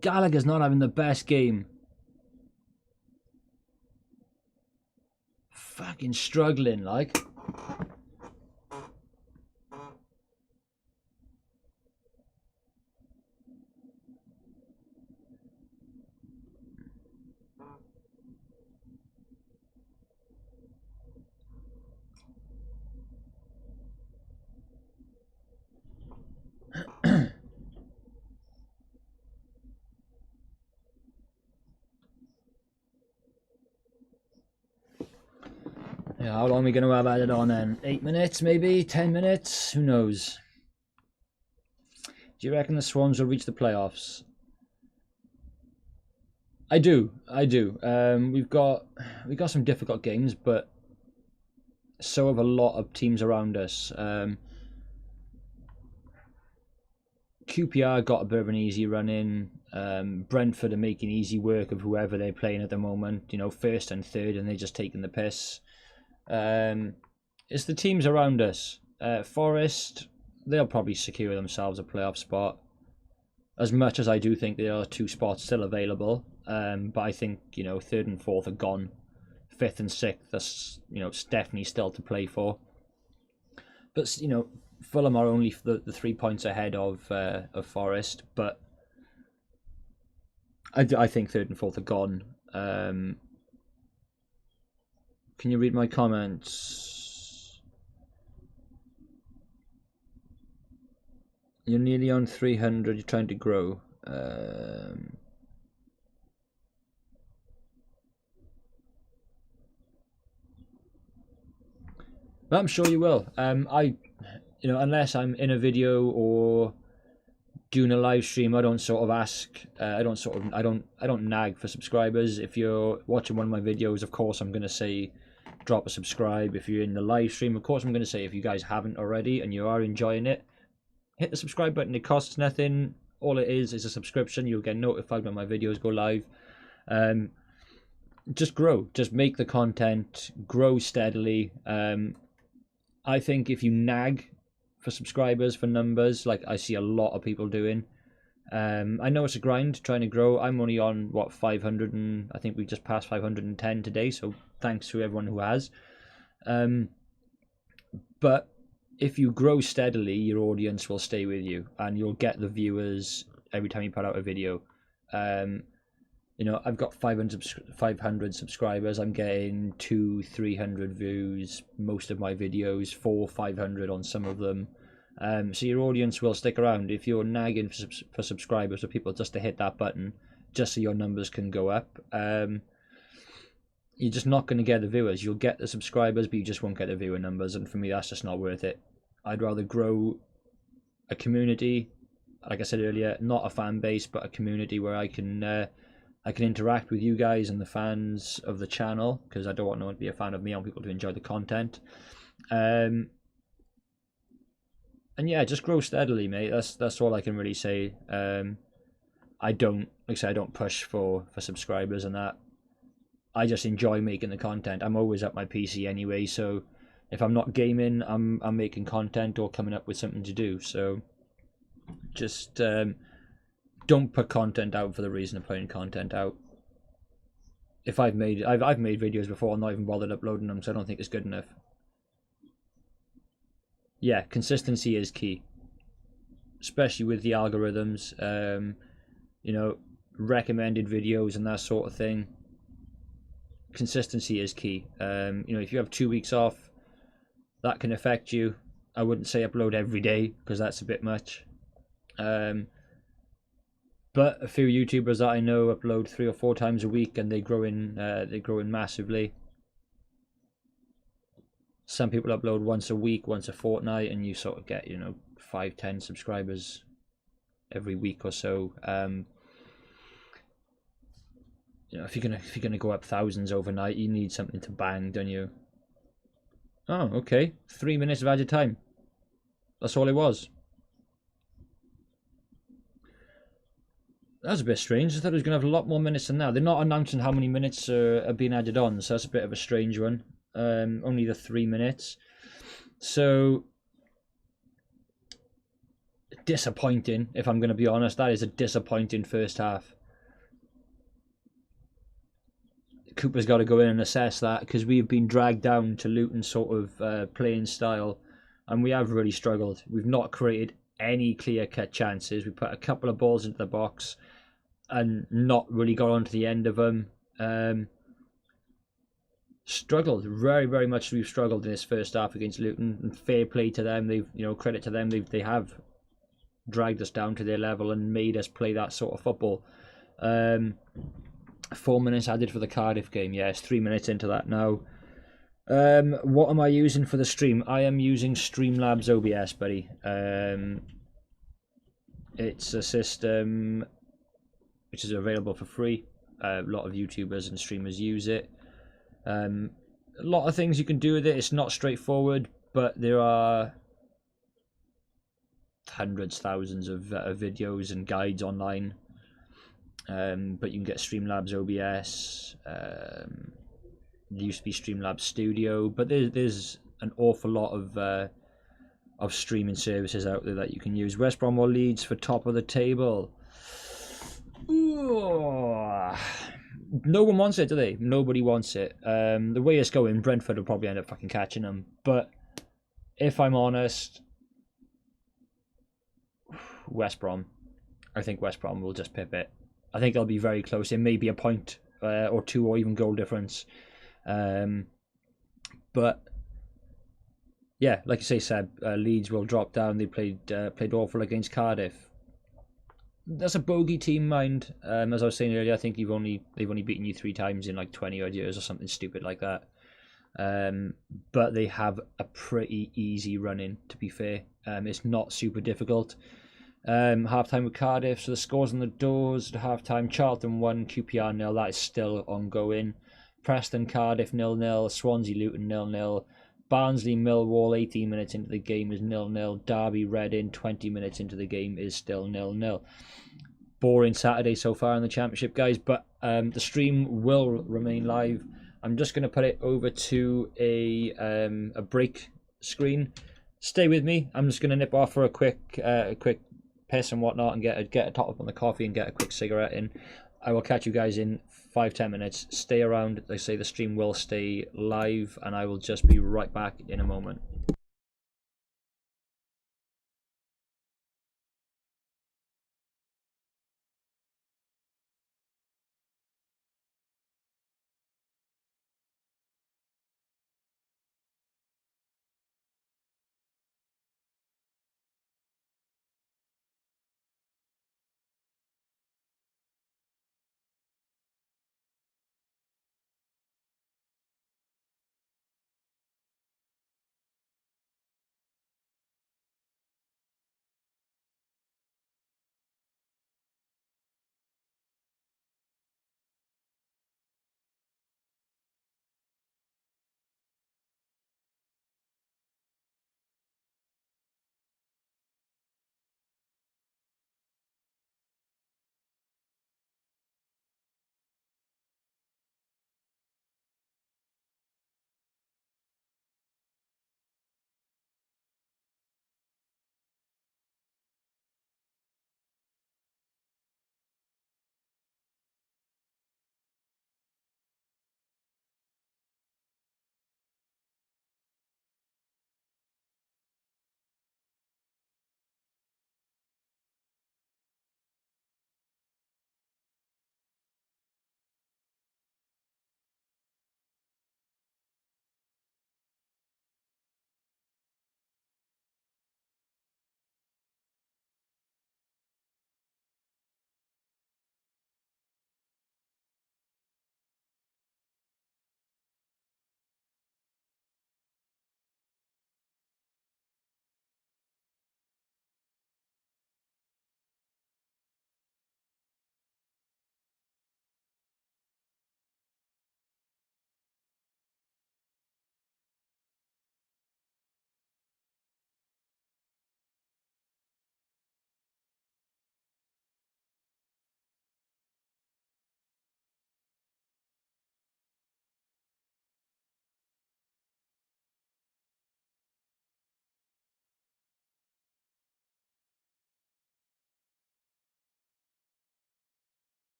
Gallagher's not having the best game. Fucking struggling, like. Yeah, how long are we going to have added on then? 8 minutes, maybe? 10 minutes? Who knows? Do you reckon the Swans will reach the playoffs? I do. We've got some difficult games, but so have a lot of teams around us. QPR got a bit of an easy run in. Brentford are making easy work of whoever they're playing at the moment. You know, first and third, and they're just taking the piss. It's the teams around us. Forest, they'll probably secure themselves a playoff spot. As much as I do think there are 2 spots still available, but I think, you know, 3rd and 4th are gone. 5th and 6th, that's, you know, it's definitely still to play for. But, you know, Fulham are only the 3 points ahead of Forest, but I think 3rd and 4th are gone. Can you read my comments? You're nearly on 300. You're trying to grow. But I'm sure you will. You know, unless I'm in a video or doing a live stream, I don't sort of ask. I don't nag for subscribers. If you're watching one of my videos, of course I'm gonna say drop a subscribe. If you're in the live stream, of course I'm going to say, if you guys haven't already and you are enjoying it, hit the subscribe button. It costs nothing. All it is a subscription. You'll get notified when my videos go live. Just grow. Just make the content. Grow steadily. I think if you nag for subscribers, for numbers, like I see a lot of people doing, I know it's a grind trying to grow. I'm only on, what, 500, and I think we just passed 510 today, so thanks to everyone who has. But if you grow steadily, your audience will stay with you, and you'll get the viewers every time you put out a video. You know, I've got 500 subscribers. I'm getting 200-300 views most of my videos, 400-500 on some of them. So your audience will stick around. If you're nagging for subscribers or people just to hit that button, just so your numbers can go up, you're just not going to get the viewers. You'll get the subscribers, but you just won't get the viewer numbers. And for me, that's just not worth it. I'd rather grow a community, like I said earlier, not a fan base, but a community where I can interact with you guys and the fans of the channel, because I don't want no one to be a fan of me. I want people to enjoy the content. And yeah, just grow steadily, mate. That's all I can really say. I don't push for subscribers and that. I just enjoy making the content. I'm always at my PC anyway, so If I'm not gaming, I'm making content or coming up with something to do. So just don't put content out for the reason of putting content out. If I've made videos before, I'm not even bothered uploading them, so I don't think it's good enough. Yeah, consistency is key, especially with the algorithms. You know, recommended videos and that sort of thing. Consistency is key. You know, if you have 2 weeks off, that can affect you. I wouldn't say upload every day because that's a bit much. But a few YouTubers that I know upload 3 or 4 times a week, and they're growing massively. Some people upload once a week, once a fortnight, and you sort of get, you know, 5-10 subscribers every week or so. You know, if you're gonna go up thousands overnight, you need something to bang, don't you? Oh, okay. 3 minutes of added time. That's all it was. That's a bit strange. I thought it was going to have a lot more minutes than that. They're not announcing how many minutes are being added on, so that's a bit of a strange one. Only the 3 minutes. So, disappointing, if I'm going to be honest. That is a disappointing first half. Cooper's got to go in and assess that, because we've been dragged down to Luton's sort of playing style, and we have really struggled. We've not created any clear-cut chances. We put a couple of balls into the box and not really got onto the end of them. Struggled very, very much. We've struggled in this first half against Luton, and fair play to them. They've, you know, credit to them. They have dragged us down to their level and made us play that sort of football. 4 minutes added for the Cardiff game. Yes, 3 minutes into that now. What am I using for the stream? I am using Streamlabs OBS, buddy. It's a system which is available for free. A lot of YouTubers and streamers use it. A lot of things you can do with it. It's not straightforward, but there are hundreds, thousands of videos and guides online. But you can get Streamlabs OBS. There used to be Streamlabs Studio, but there's an awful lot of streaming services out there that you can use. West Brom or Leeds for top of the table. Ooh. No one wants it, do they? Nobody wants it. The way it's going, Brentford will probably end up fucking catching them. But if I'm honest, West Brom. I think West Brom will just pip it. I think they'll be very close. It may be a point or two, or even goal difference. But yeah, like you say, Seb, Leeds will drop down. They played awful against Cardiff. That's a bogey team, mind. As I was saying earlier, I think they've only beaten you 3 times in like 20 odd years or something stupid like that. But they have a pretty easy run in, to be fair. It's not super difficult. Half time with Cardiff, so the scores on the doors at half time: Charlton 1, QPR 0. That is still ongoing. Preston Cardiff 0-0, Swansea Luton 0-0. Barnsley Millwall 18 minutes into the game is 0-0. Derby Reading 20 minutes into the game is still 0-0. Boring Saturday so far in the Championship, guys, but the stream will remain live. I'm just going to put it over to a break screen. Stay with me. I'm just going to nip off for a quick piss and whatnot, and get a top up on the coffee and get a quick cigarette in. I will catch you guys in 5-10 minutes. Stay around. They say the stream will stay live, and I will just be right back in a moment.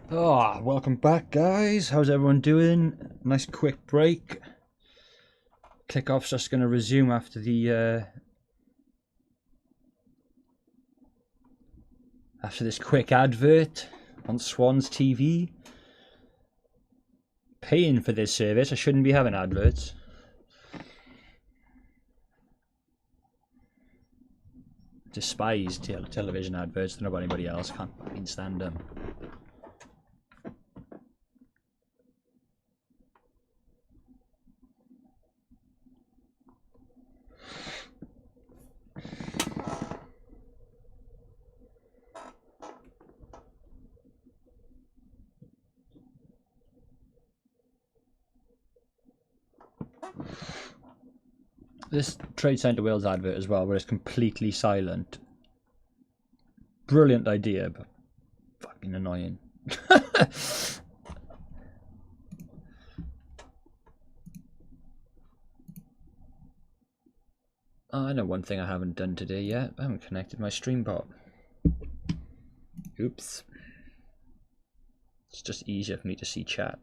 Oh, welcome back, guys. How's everyone doing? Nice quick break. Kickoff's just going to resume after this quick advert on Swans TV. Paying for this service, I shouldn't be having adverts. Despise television adverts. Don't know about anybody else. Can't fucking stand them. This Trade Centre Wales advert as well, where it's completely silent. Brilliant idea, but fucking annoying. I know one thing I haven't done today yet. I haven't connected my stream bot. Oops. It's just easier for me to see chat.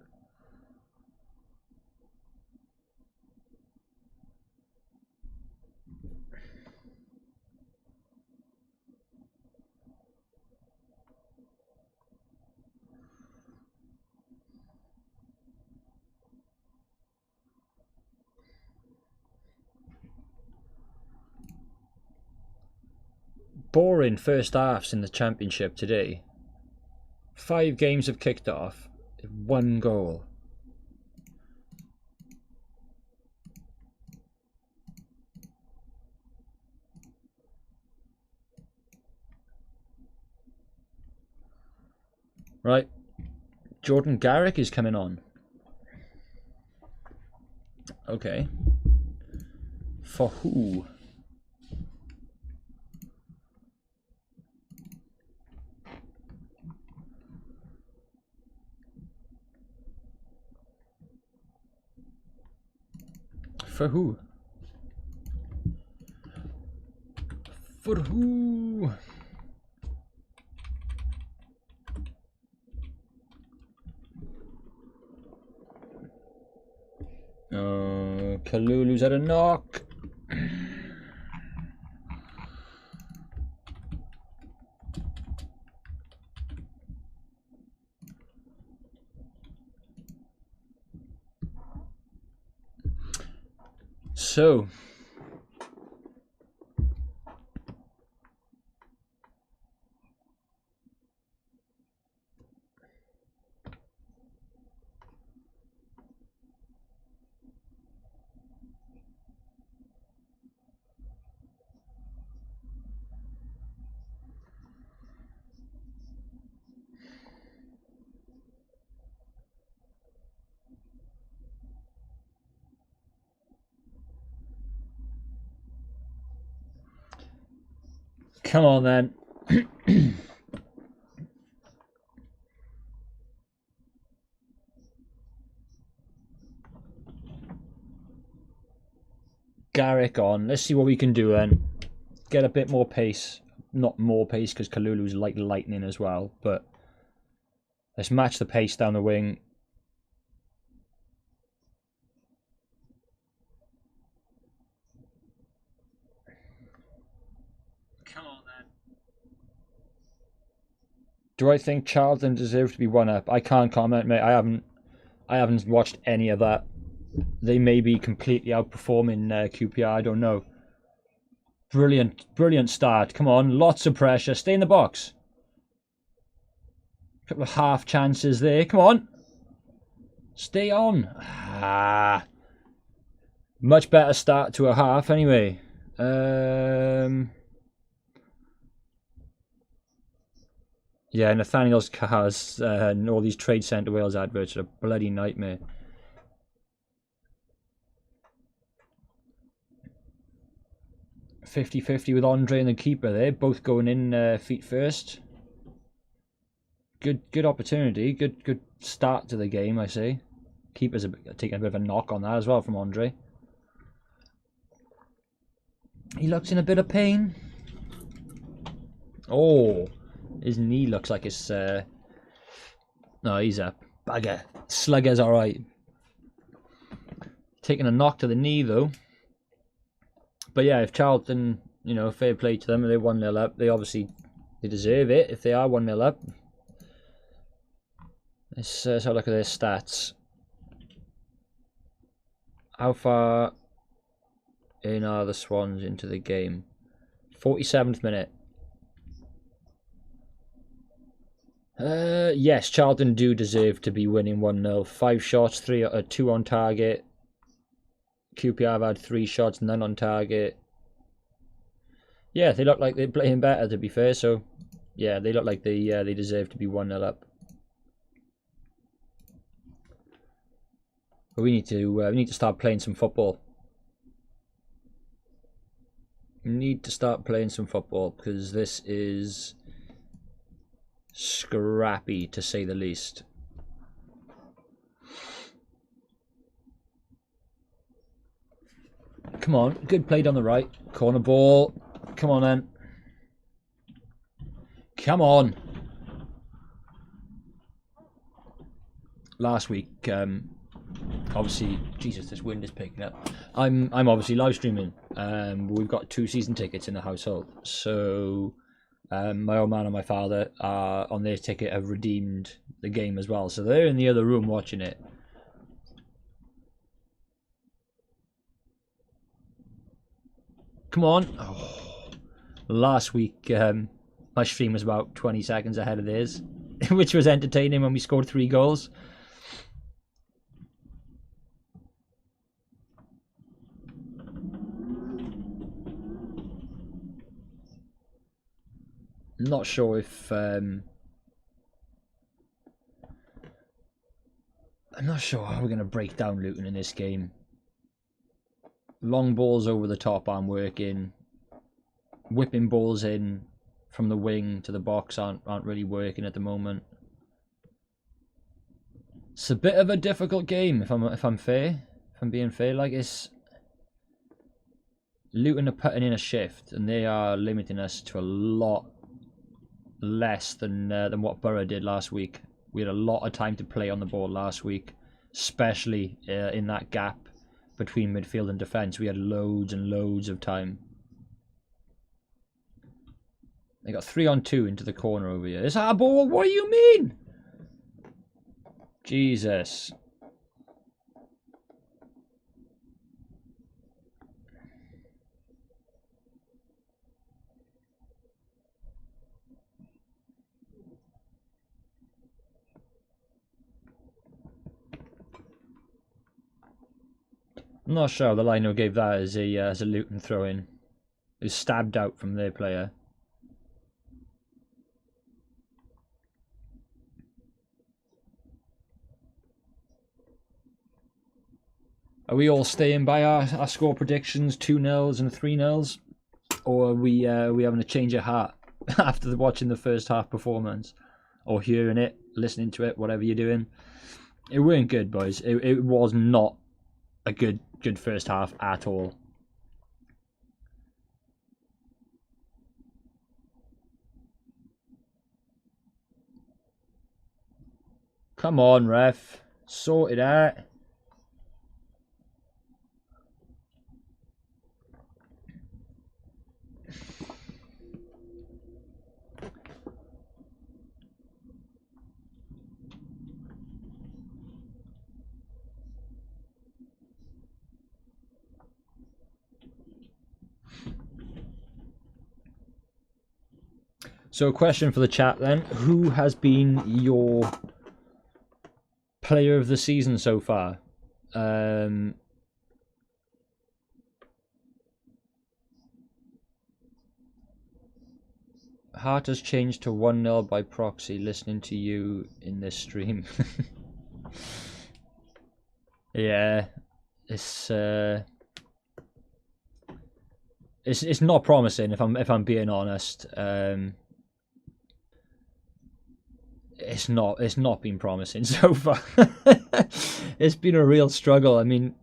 Boring first halves in the championship today. 5 games have kicked off. 1 goal. Right. Jordan Garrick is coming on. Okay. For who? For who? For who? Kalulu's had a knock. So, come on then. Garrick on. Let's see what we can do then. Get a bit more pace. Not more pace because Kalulu's like lightning as well, but let's match the pace down the wing. Come on then. Do I think Charlton deserve to be 1-up? I can't comment, mate. I haven't watched any of that. They may be completely outperforming QPR. I don't know. Brilliant start. Come on, lots of pressure. Stay in the box. A couple of half chances there. Come on. Stay on. Much better start to a half anyway. Yeah, Nathaniel's cars and all these Trade Centre Wales adverts are a bloody nightmare. .50-50 with Andre and the keeper there, both going in feet first. Good opportunity, good start to the game, I say. Keeper's taking a bit of a knock on that as well from Andre. He looks in a bit of pain. Oh, his knee looks like it's No, he's a bugger. Slugger's alright. Taking a knock to the knee, though. But yeah, if Charlton, you know, fair play to them, and they're 1-0 up, they obviously deserve it if they are 1-0 up. Let's have a look at their stats. How far in are the Swans into the game? 47th minute. Yes, Charlton do deserve to be winning 1-0. 5 shots, 2 on target. QPR have had 3 shots, none on target. Yeah, they look like they're playing better, to be fair. So, yeah, they look like they deserve to be 1-0 up. But we need to start playing some football. We need to start playing some football because this is scrappy, to say the least. Come on, good play down the right. Corner ball. Come on then. Come on. Last week, obviously, Jesus, this wind is picking up. I'm obviously live streaming. We've got 2 season tickets in the household, so my old man and my father are on their ticket have redeemed the game as well, so they're in the other room watching it. Come on. Oh. Last week, my stream was about 20 seconds ahead of theirs, which was entertaining when we scored 3 goals. Not sure if I'm not sure how we're going to break down Luton in this game. Long balls over the top aren't working. Whipping balls in from the wing to the box aren't really working at the moment. It's a bit of a difficult game if I'm fair. If I'm being fair, like it's Luton are putting in a shift and they are limiting us to a lot less than what Borough did last week. We had a lot of time to play on the ball last week, especially in that gap between midfield and defence. We had loads and loads of time. They got 3-on-2 into the corner over here. It's our ball. What do you mean? Jesus. I'm not sure how the lino gave that as a Luton throw-in. It was stabbed out from their player. Are we all staying by our score predictions, 2-0s and 3-0s? Or are we having a change of heart after watching the first half performance? Or hearing it, listening to it, whatever you're doing? It weren't good, boys. It was not a good first half at all. Come on, ref. Sort it out. So a question for the chat then. Who has been your player of the season so far? Heart has changed to 1-0 by proxy listening to you in this stream. Yeah. It's not promising if I'm being honest. It's not been promising so far. It's been a real struggle. I mean,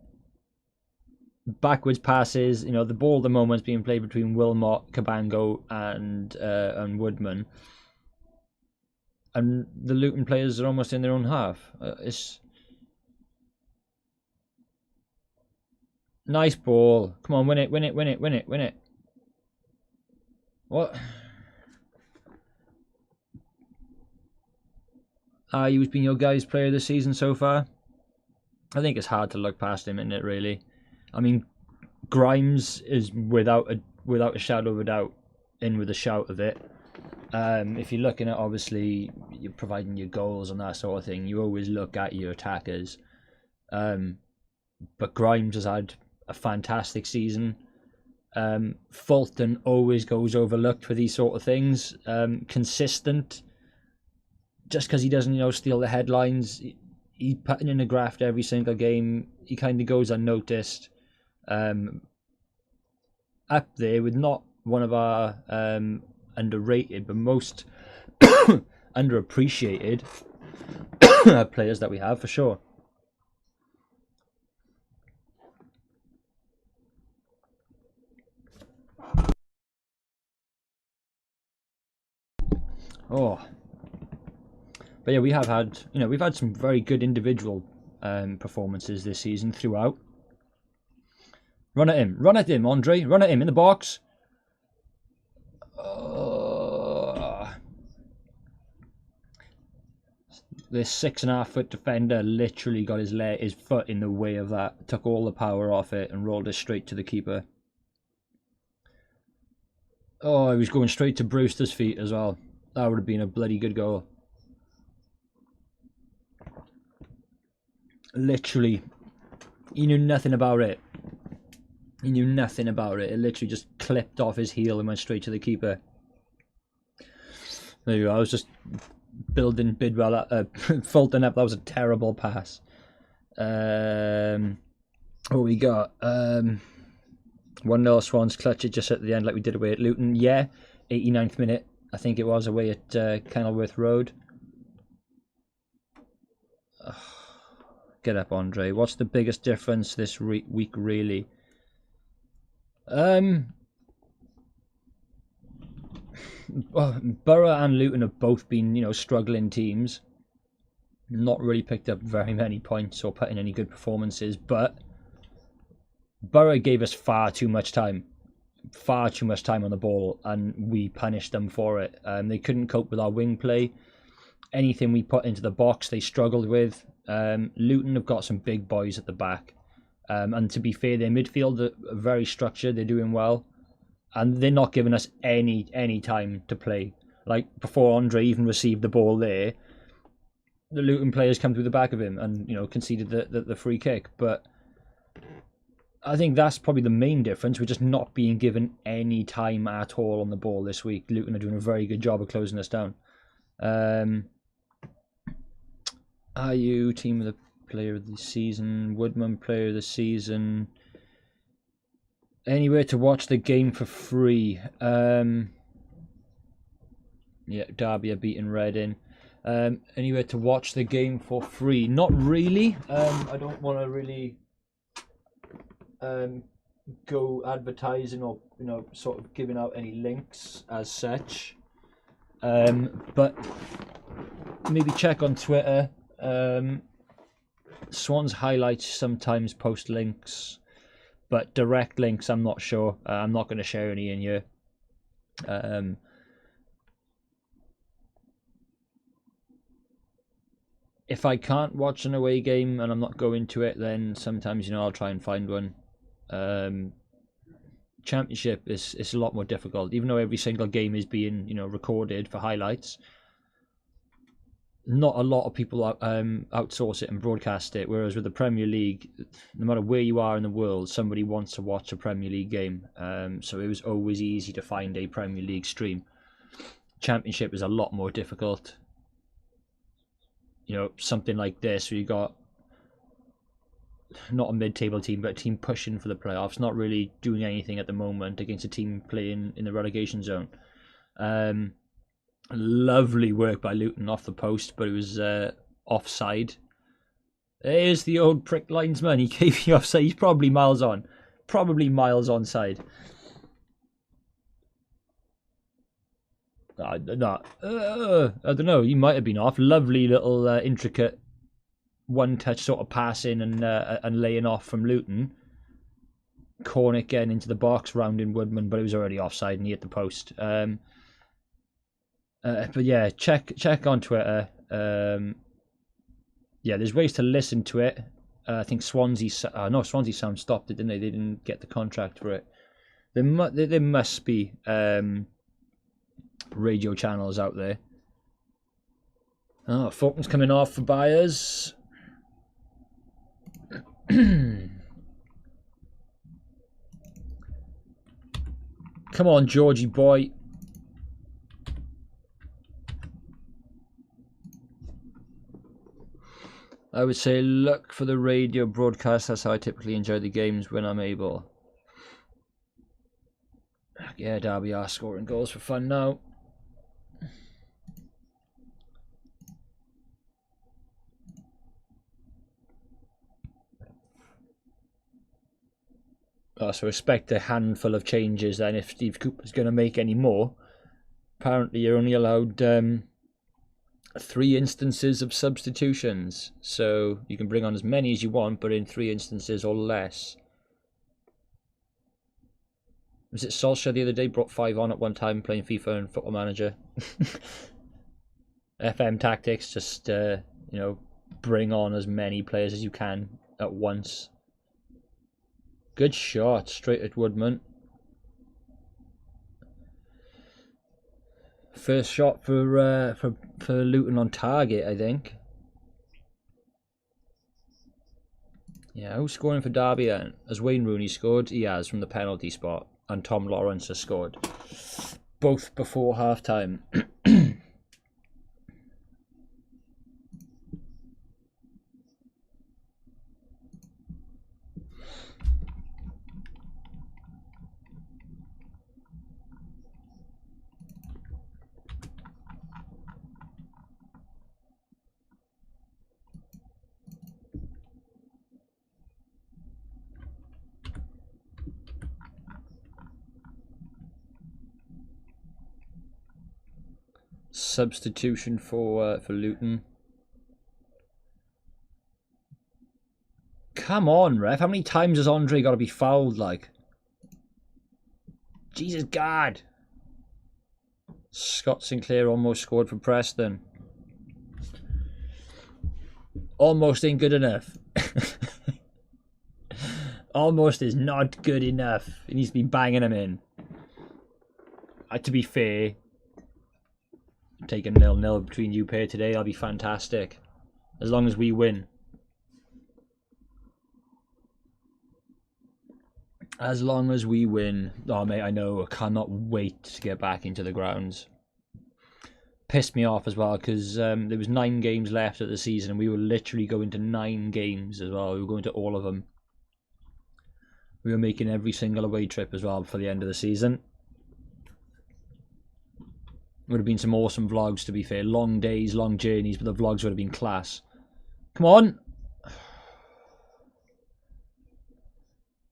backwards passes, you know, the ball at the moment is being played between Wilmot, Cabango and Woodman. and the Luton players are almost in their own half. It's nice ball. Come on, win it, win it, win it, win it, win it. What? Ayew's been your guys' player of the season so far. I think it's hard to look past him, isn't it, really? I mean, Grimes is without a shadow of a doubt in with a shout of it. If you're looking at, obviously, you're providing your goals and that sort of thing, you always look at your attackers. But Grimes has had a fantastic season. Fulton always goes overlooked for these sort of things. Consistent. Just because he doesn't, steal the headlines, he's putting in a graft every single game. He kind of goes unnoticed. Up there with not one of our underrated, but most underappreciated players that we have, for sure. Oh. But yeah, we've had some very good individual performances this season throughout. Run at him, Andre. Run at him in the box. This 6.5-foot defender literally got his foot in the way of that, took all the power off it and rolled it straight to the keeper. Oh, he was going straight to Brewster's feet as well. That would have been a bloody good goal. Literally, he knew nothing about it. He knew nothing about it. It literally just clipped off his heel and went straight to the keeper. There you go. I was just building Bidwell up, Fulton up. That was a terrible pass. What we got? 1-0 Swans clutch it just at the end like we did away at Luton. Yeah, 89th minute. I think it was away at Kenilworth Road. Get up, Andre. What's the biggest difference this week, really? Well, Borough and Luton have both been, struggling teams. Not really picked up very many points or put in any good performances, but Borough gave us far too much time on the ball, and we punished them for it. They couldn't cope with our wing play. Anything we put into the box, they struggled with. Luton have got some big boys at the back, and to be fair, their midfield are very structured. They're doing well, and they're not giving us any time to play. Like before Andre even received the ball there, the Luton players come through the back of him and conceded the free kick. But I think that's probably the main difference. We're just not being given any time at all on the ball this week. Luton are doing a very good job of closing us down. Are you team of the player of the season? Woodman player of the season? Anywhere to watch the game for free? Yeah, Derby are beating Reading. Anywhere to watch the game for free? Not really. I don't want to really go advertising or sort of giving out any links as such. But maybe check on Twitter. Swans highlights sometimes post links, but direct links I'm not sure. I'm not going to share any in here. If I can't watch an away game and I'm not going to it, then sometimes I'll try and find one. Championship is a lot more difficult, even though every single game is being recorded for highlights. Not a lot of people outsource it and broadcast it, whereas with the Premier League, no matter where you are in the world, somebody wants to watch a Premier League game. So it was always easy to find a Premier League stream. Championship is a lot more difficult. Something like this where you got not a mid-table team, but a team pushing for the playoffs, not really doing anything at the moment against a team playing in the relegation zone. Lovely work by Luton off the post, but it was offside. There's the old prick linesman. He gave you offside. He's probably miles on. Probably miles onside. I don't know. He might have been off. Lovely little intricate one-touch sort of passing and laying off from Luton. Cornick getting into the box, rounding Woodman, but it was already offside and he hit the post. But yeah, check on Twitter. Yeah, there's ways to listen to it. I think Swansea Sound stopped it, didn't they? They didn't get the contract for it. There must be radio channels out there. Oh, Fulton's coming off for buyers. Come on, Georgie boy. I would say look for the radio broadcast. That's how I typically enjoy the games when I'm able. Yeah, Derby are scoring goals for fun now. So expect a handful of changes then if Steve Cooper's going to make any more. Apparently you're only allowed 3 instances of substitutions. So you can bring on as many as you want, but in 3 instances or less. Was it Solskjaer the other day brought 5 on at one time playing FIFA and Football Manager? FM tactics, just, bring on as many players as you can at once. Good shot, straight at Woodman. First shot for Luton on target, I think. Yeah, who's scoring for Derby then? Has Wayne Rooney scored? He has from the penalty spot. And Tom Lawrence has scored. Both before half-time. Substitution for Luton. Come on, ref. How many times has Andre got to be fouled, like? Jesus God. Scott Sinclair almost scored for Preston. Almost ain't good enough. Almost is not good enough. He needs to be banging him in. To be fair, take a 0-0 between you pair today, that'll be fantastic. As long as we win. As long as we win. Oh mate, I know, I cannot wait to get back into the grounds. Pissed me off as well because there was 9 games left of the season and we were literally going to 9 games as well. We were going to all of them. We were making every single away trip as well for the end of the season. Would have been some awesome vlogs, to be fair. Long days, long journeys, but the vlogs would have been class. Come on!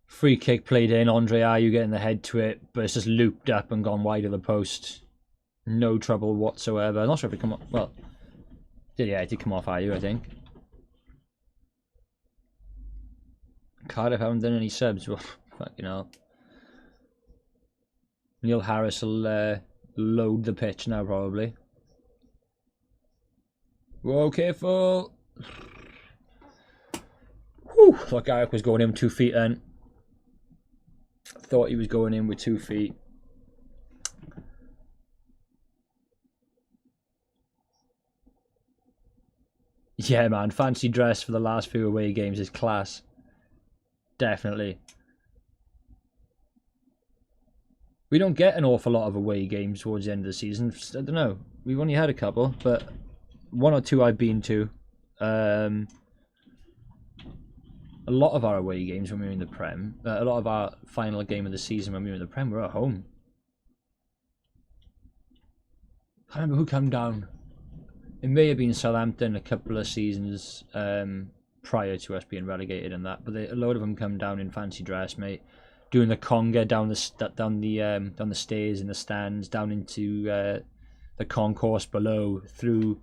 Free kick played in. Andre Ayew getting the head to it, but it's just looped up and gone wide of the post. No trouble whatsoever. I'm not sure if it come off. Well, yeah, it did come off Ayew, I think. Cardiff haven't done any subs. Well, fucking hell. Neil Harris will load the pitch now, probably. Whoa, careful! Whew, thought Garrick was going in with 2 feet then. Thought he was going in with 2 feet. Yeah, man, fancy dress for the last few away games is class. Definitely. We don't get an awful lot of away games towards the end of the season. I don't know. We've only had a couple, but 1 or 2 I've been to. A lot of our away games when we were in the Prem, a lot of our final game of the season when we were in the Prem, were at home. I can't remember who came down. It may have been Southampton a couple of seasons prior to us being relegated and that, but a load of them come down in fancy dress, mate. Doing the conga down the stairs in the stands, down into the concourse below through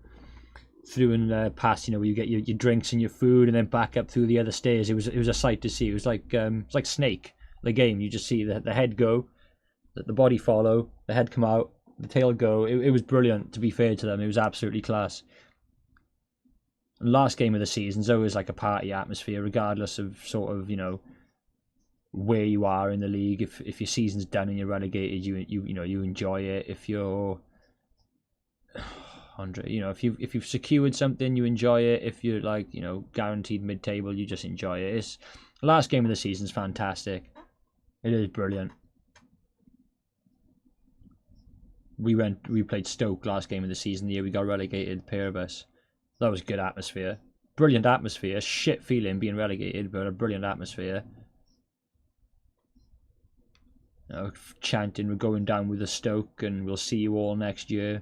and past, where you get your drinks and your food, and then back up through the other stairs. It was a sight to see. It was like Snake, the game. You just see the head go, the body follow, the head come out, the tail go. It was brilliant, to be fair to them. It was absolutely class. And last game of the season's always like a party atmosphere, regardless of sort of, where you are in the league. If your season's done and you're relegated, you enjoy it. If you're if you've secured something, you enjoy it. If you're like, guaranteed mid-table, you just enjoy it. It's last game of the season's fantastic. It is brilliant. We played Stoke last game of the season, the year we got relegated, pair of us. That was good atmosphere. Brilliant atmosphere. Shit feeling being relegated, but a brilliant atmosphere. Chanting, we're going down with the Stoke and we'll see you all next year.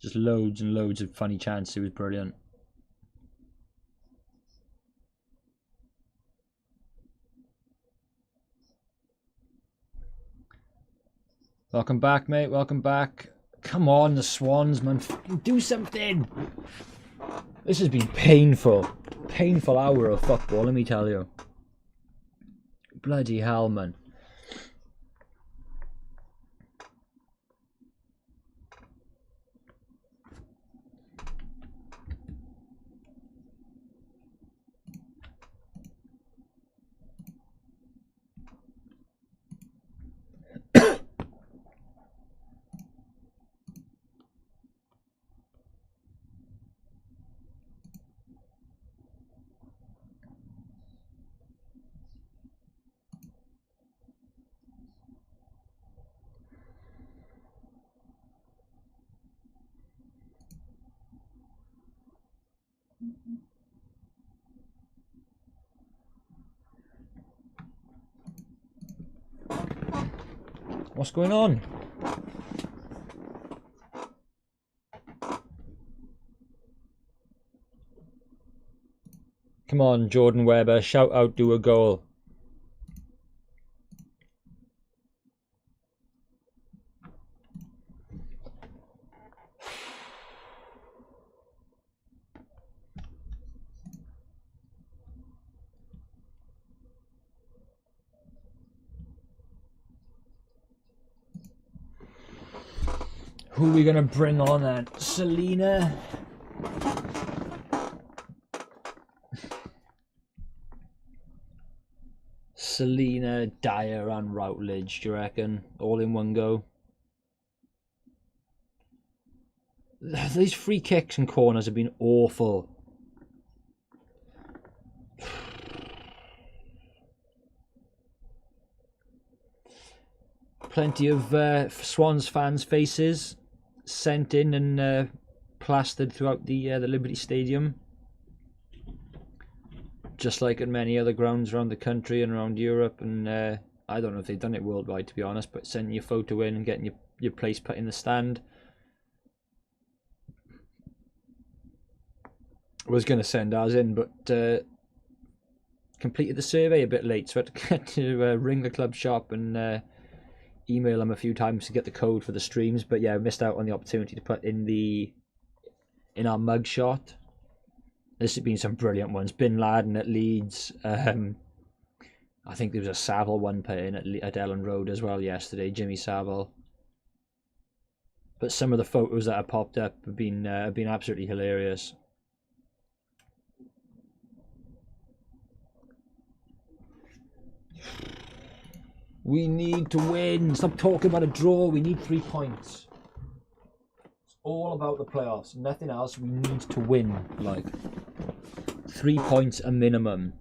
Just loads and loads of funny chants. It was brilliant. Welcome back, mate. Welcome back. Come on, the Swans, man. Fucking do something. This has been painful. Painful hour of football, let me tell you. Bloody hell, man. What's going on? Come on, Jordan Webber, shout out, do a goal. Who are we going to bring on then? Selena? Selena, Dyer and Routledge, do you reckon? All in one go? These free kicks and corners have been awful. Plenty of Swans fans' faces sent in and plastered throughout the Liberty Stadium, just like at many other grounds around the country and around Europe. And I don't know if they've done it worldwide, to be honest, but sending your photo in and getting your place put in the stand. I was going to send ours in, but completed the survey a bit late, so I had to ring the club shop and email them a few times to get the code for the streams. But yeah, I missed out on the opportunity to put in our mug shot. This has been some brilliant ones. Bin Laden at Leeds. I think there was a Savile one put in at Ellen Road as well yesterday, Jimmy Savile. But some of the photos that have popped up have been absolutely hilarious. We need to win. Stop talking about a draw. We need 3 points. It's all about the playoffs. Nothing else. We need to win. Like 3 points a minimum.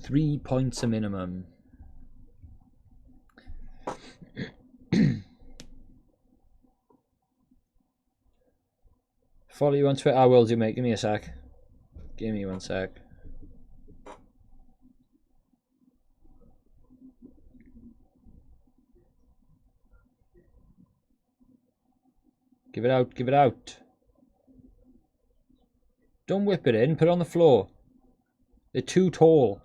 3 points a minimum. Follow you on Twitter. I will do, mate. Give me a sec. Give me 1 sec. Give it out, give it out. Don't whip it in, put it on the floor. They're too tall.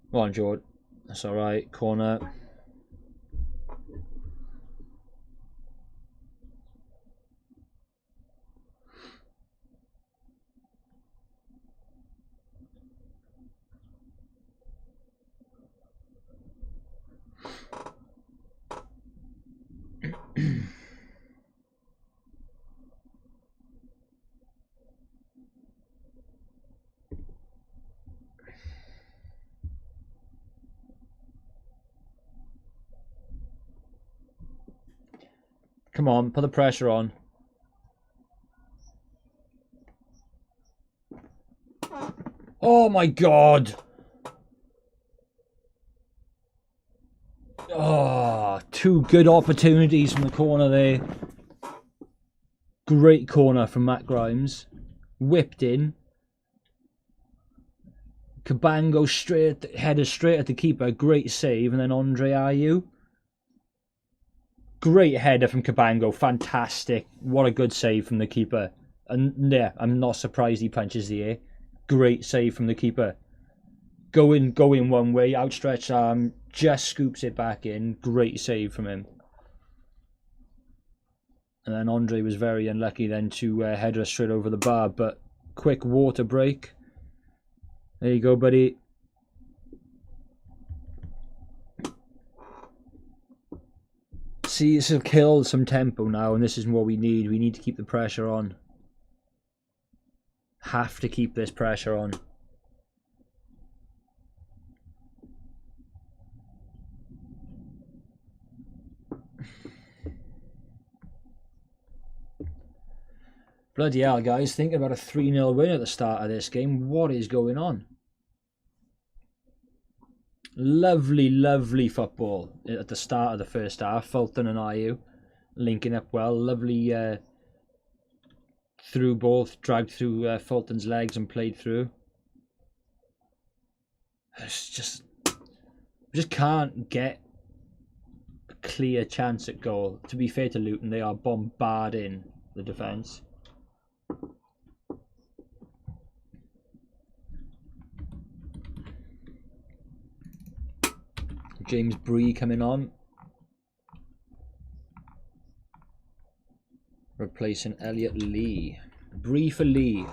Come on, George. That's alright. Corner. Come on, put the pressure on. Oh my God. Oh, two good opportunities from the corner there. Great corner from Matt Grimes. Whipped in. Cabango header straight at the keeper. Great save. And then Andre Ayew. Great header from Cabango. Fantastic. What a good save from the keeper. And yeah, I'm not surprised he punches the air. Great save from the keeper. Going one way. Outstretched arm. Just scoops it back in. Great save from him. And then Andre was very unlucky then to header us straight over the bar. But quick water break. There you go, buddy. See, this will kill some tempo now, and this is what we need. We need to keep the pressure on. Have to keep this pressure on. Bloody hell, guys. Thinking about a 3-0 win at the start of this game. What is going on? Lovely, lovely football at the start of the first half. Fulton and Ayew linking up well. Lovely through ball, dragged through Fulton's legs and played through. It's just, we just can't get a clear chance at goal. To be fair to Luton, they are bombarding the defence. James Bree coming on, replacing Elliot Lee. Bree for Lee.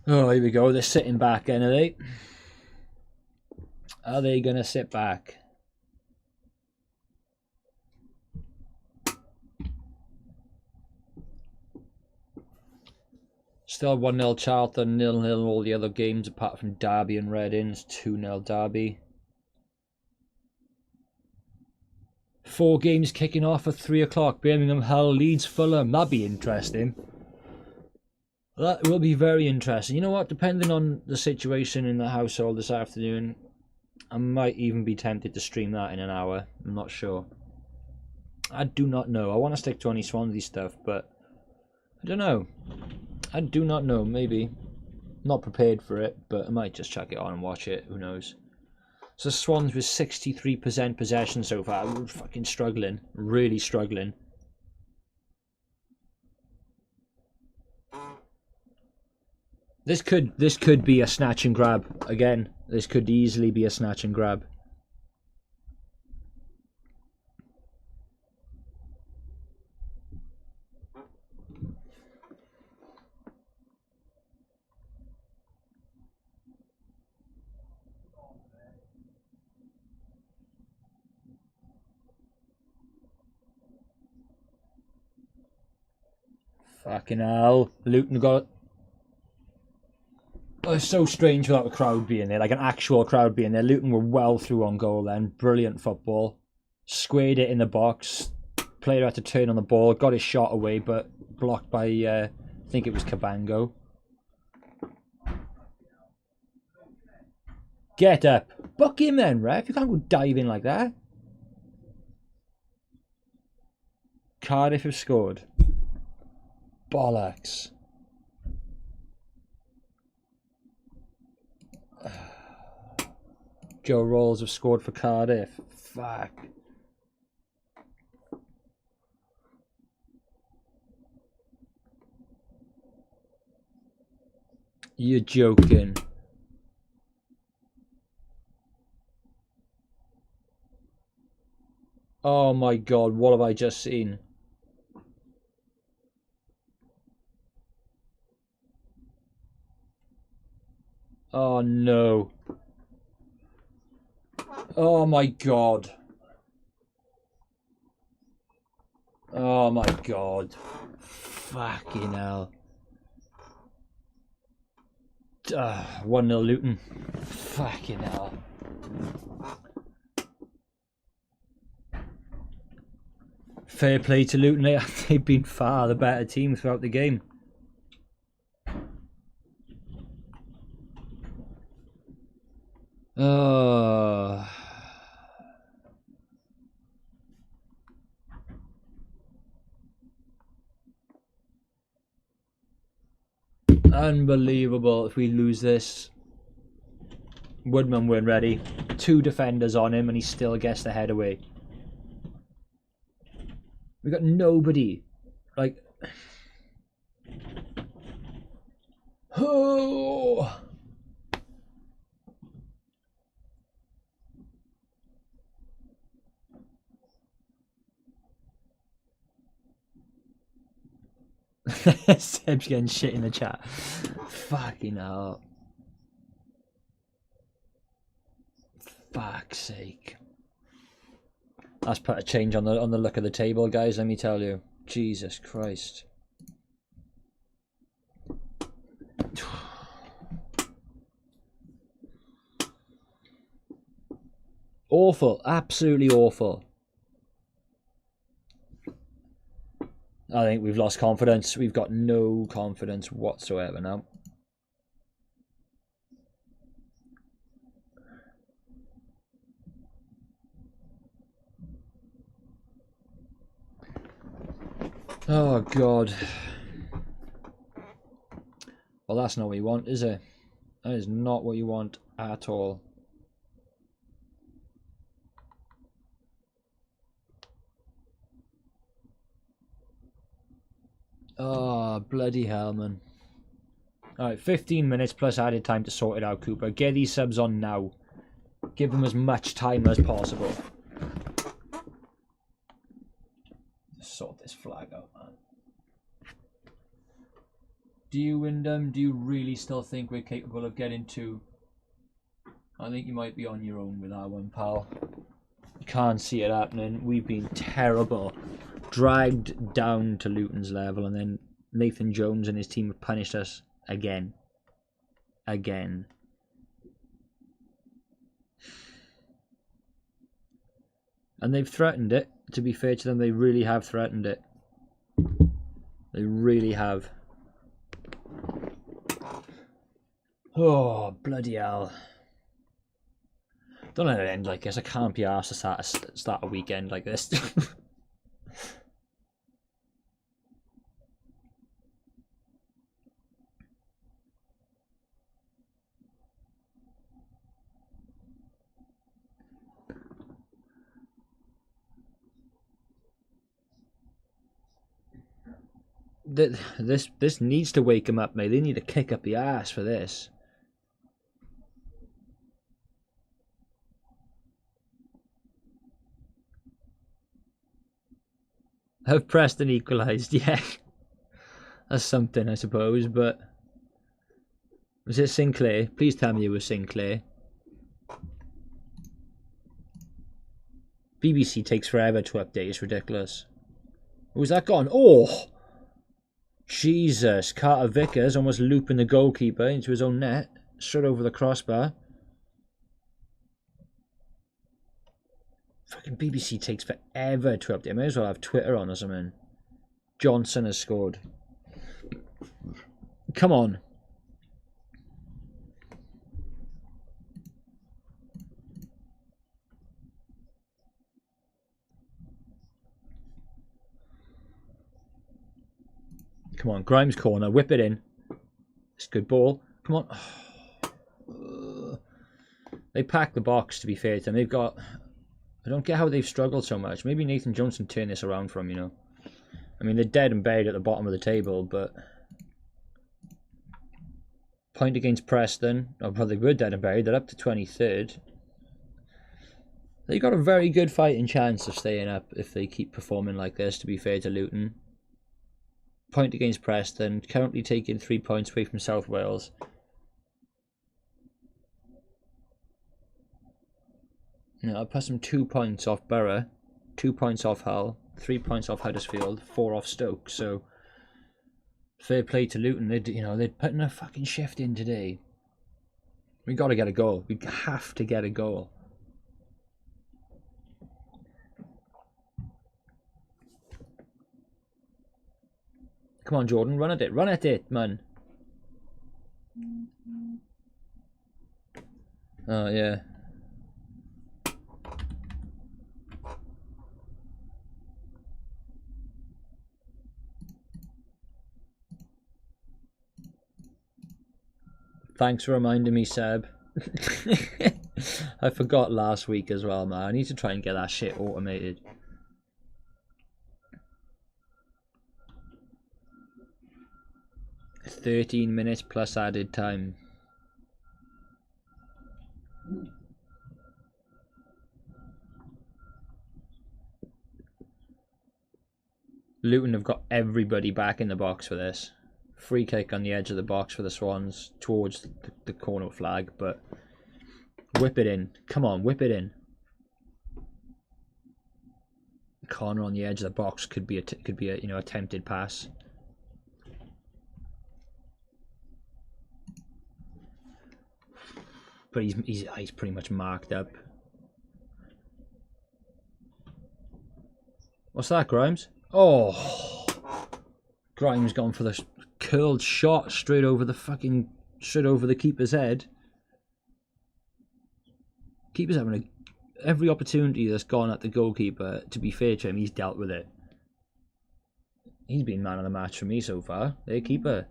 Oh, here we go. They're sitting back, are they? Are they going to sit back? Still 1-0 Charlton, 0-0 all the other games apart from Derby and Reading. It's 2-0 Derby. 4 games kicking off at 3 o'clock. Birmingham, Hull, Leeds, Fulham. That'd be interesting. That will be very interesting. You know what? Depending on the situation in the household this afternoon, I might even be tempted to stream that in an hour. I'm not sure. I do not know. I want to stick to any Swansea stuff, but I don't know. I do not know, maybe. Not prepared for it, but I might just chuck it on and watch it, who knows. So Swans with 63% possession so far. We're fucking struggling, really struggling. This could be a snatch and grab again. This could easily be a snatch and grab. Fucking hell. Luton got... Oh, it's so strange without a crowd being there, like an actual crowd being there. Luton were well through on goal then. Brilliant football. Squared it in the box. Player had to turn on the ball. Got his shot away, but blocked by, I think it was Cabango. Get up. Book him then, ref. You can't go diving like that. Cardiff have scored. Bollocks. Joe Rolls have scored for Cardiff. Fuck. You're joking. Oh my god, what have I just seen? Oh no. Oh my god. Oh my god. Fucking hell. 1-0 Luton. Fucking hell. Fair play to Luton. They've been far the better team throughout the game. Oh. Unbelievable if we lose this. Woodman weren't ready. 2 defenders on him and he still gets the head away. We got nobody. Like... Oh! Seb's getting shit in the chat. Fucking hell. Fuck's sake. That's put a change on the look of the table, guys, let me tell you. Jesus Christ. Awful, absolutely awful. I think we've lost confidence. We've got no confidence whatsoever now. Oh, God. Well, that's not what you want, is it? That is not what you want at all. Oh, bloody hell, man. Alright, 15 minutes plus added time to sort it out, Cooper. Get these subs on now. Give them as much time as possible. Sort this flag out, man. Do you, Wyndham, do you really still think we're capable of getting 2? I think you might be on your own with that one, pal. Can't see it happening. We've been terrible. Dragged down to Luton's level, and then Nathan Jones and his team have punished us again. Again. And they've threatened it. To be fair to them, they really have threatened it. They really have. Oh, bloody hell. Don't let it end like this. I can't be arsed to start a weekend like this. This needs to wake them up, mate. They need to kick up the ass for this. Have Preston equalised? Yeah. That's something, I suppose, but... Was it Sinclair? Please tell me it was Sinclair. BBC takes forever to update, it's ridiculous. Who's that gone? Oh! Jesus, Carter Vickers almost looping the goalkeeper into his own net. Straight over the crossbar. Fucking BBC takes forever to update. I may as well have Twitter on or something. Johnson has scored. Come on. Come on, Grimes corner, whip it in. It's a good ball. Come on. They packed the box, to be fair to them. They've got... I don't get how they've struggled so much. Maybe Nathan Johnson turned this around for them, you know. I mean, they're dead and buried at the bottom of the table, but... Point against Preston. Oh, well, they were dead and buried. They're up to 23rd. They've got a very good fighting chance of staying up if they keep performing like this, to be fair to Luton. Point against Preston, currently taking 3 points away from South Wales. Now, I'll pass them 2 points off Borough, 2 points off Hull, 3 points off Huddersfield, 4 off Stoke. So, fair play to Luton. They're putting a fucking shift in today. We got to get a goal. We have to get a goal. Come on, Jordan, run at it, man. Oh, yeah. Thanks for reminding me, Seb. I forgot last week as well, man. I need to try and get that shit automated. "13 minutes plus added time." Luton have got everybody back in the box for this. Free kick on the edge of the box for the Swans towards the corner flag, but whip it in. Come on, whip it in. Corner on the edge of the box could be a you know, attempted pass. But he's pretty much marked up. What's that, Grimes? Oh, Grimes gone for the curled shot straight over the keeper's head. Keeper's having every opportunity that's gone at the goalkeeper. To be fair to him, he's dealt with it. He's been man of the match for me so far. Their keeper.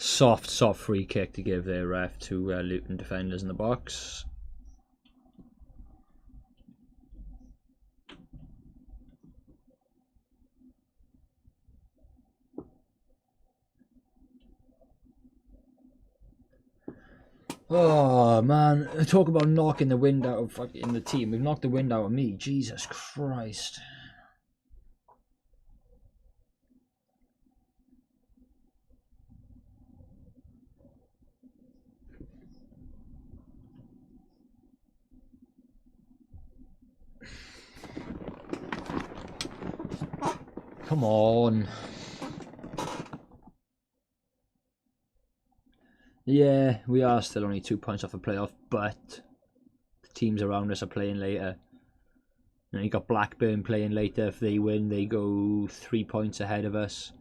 Soft free kick to give their ref to Luton defenders in the box. Oh man, talk about knocking the wind out of fucking the team. We've knocked the wind out of me. Jesus Christ. Come on. Yeah, we are still only 2 points off a playoff, but the teams around us are playing later. And you got Blackburn playing later. If they win, they go 3 points ahead of us.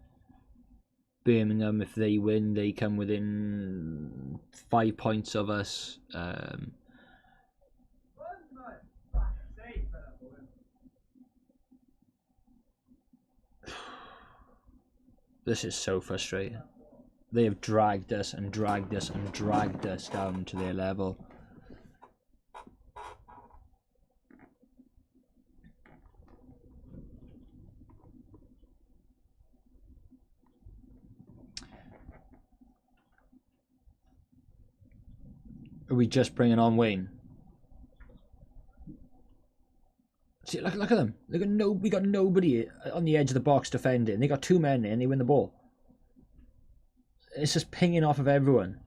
Birmingham, if they win, they come within 5 points of us. This is so frustrating. They have dragged us and dragged us and dragged us down to their level. Are we just bringing on Wayne? See, look at them. We got nobody on the edge of the box defending. They got 2 men there and they win the ball. It's just pinging off of everyone.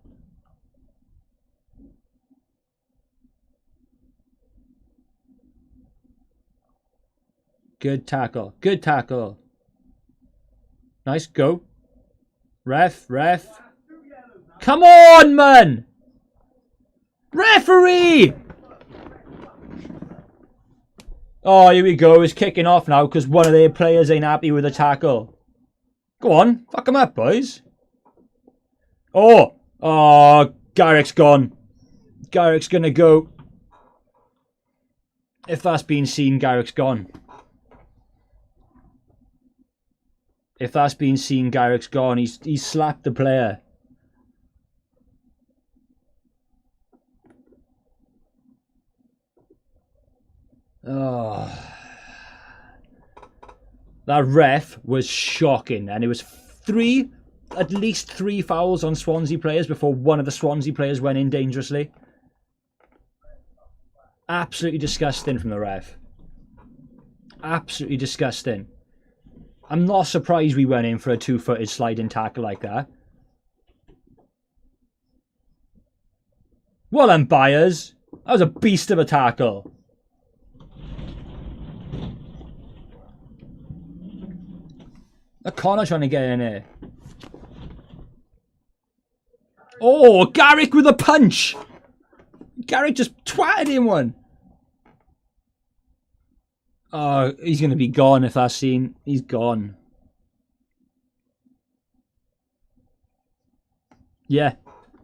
Good tackle. Good tackle. Nice, go. Ref. Come on, man! Referee! Oh, here we go. It's kicking off now because one of their players ain't happy with the tackle. Go on. Fuck them up, boys. Oh, Garrick's gone. Garrick's going to go. If that's been seen, Garrick's gone. If that's been seen, Garrick's gone. He's slapped the player. Oh. That ref was shocking. And it was at least three fouls on Swansea players before one of the Swansea players went in dangerously. Absolutely disgusting from the ref. Absolutely disgusting. I'm not surprised we went in for a 2-footed sliding tackle like that. Well done, Byers. That was a beast of a tackle. Connor trying to get in here. Oh, Garrick with a punch. Garrick just twatted him one. Oh, he's going to be gone if that's seen. He's gone. Yeah,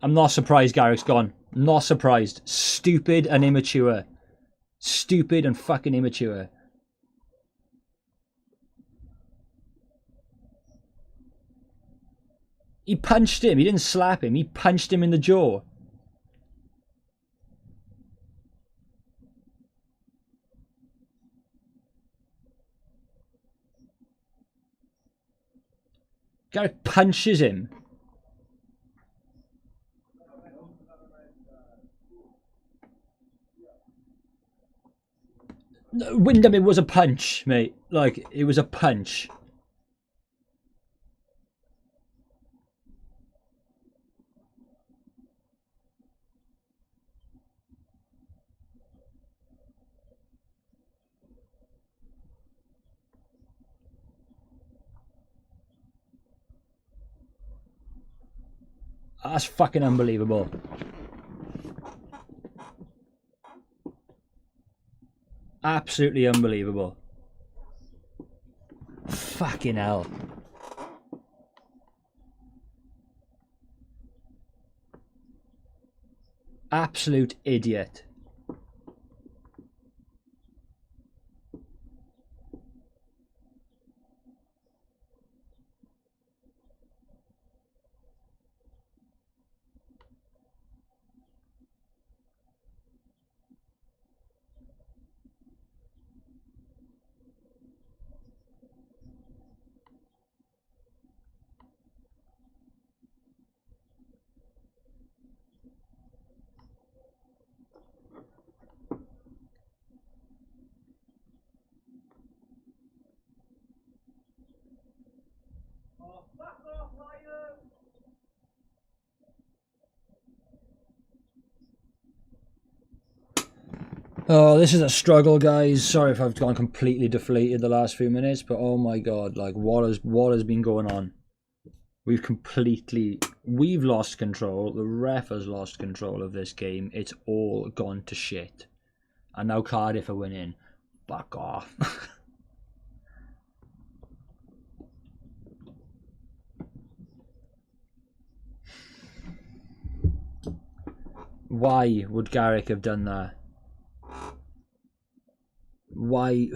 I'm not surprised Garrick's gone. Not surprised. Stupid and immature. Stupid and fucking immature. He punched him. He didn't slap him. He punched him in the jaw. Garrick punches him. Wyndham, it was a punch, mate. Like, it was a punch. That's fucking unbelievable. Absolutely unbelievable. Fucking hell. Absolute idiot. Oh, this is a struggle, guys. Sorry if I've gone completely deflated the last few minutes, but oh my god, like what has been going on? We've lost control. The ref has lost control of this game. It's all gone to shit. And now Cardiff are winning. Fuck off. Why would Garrick have done that? Why?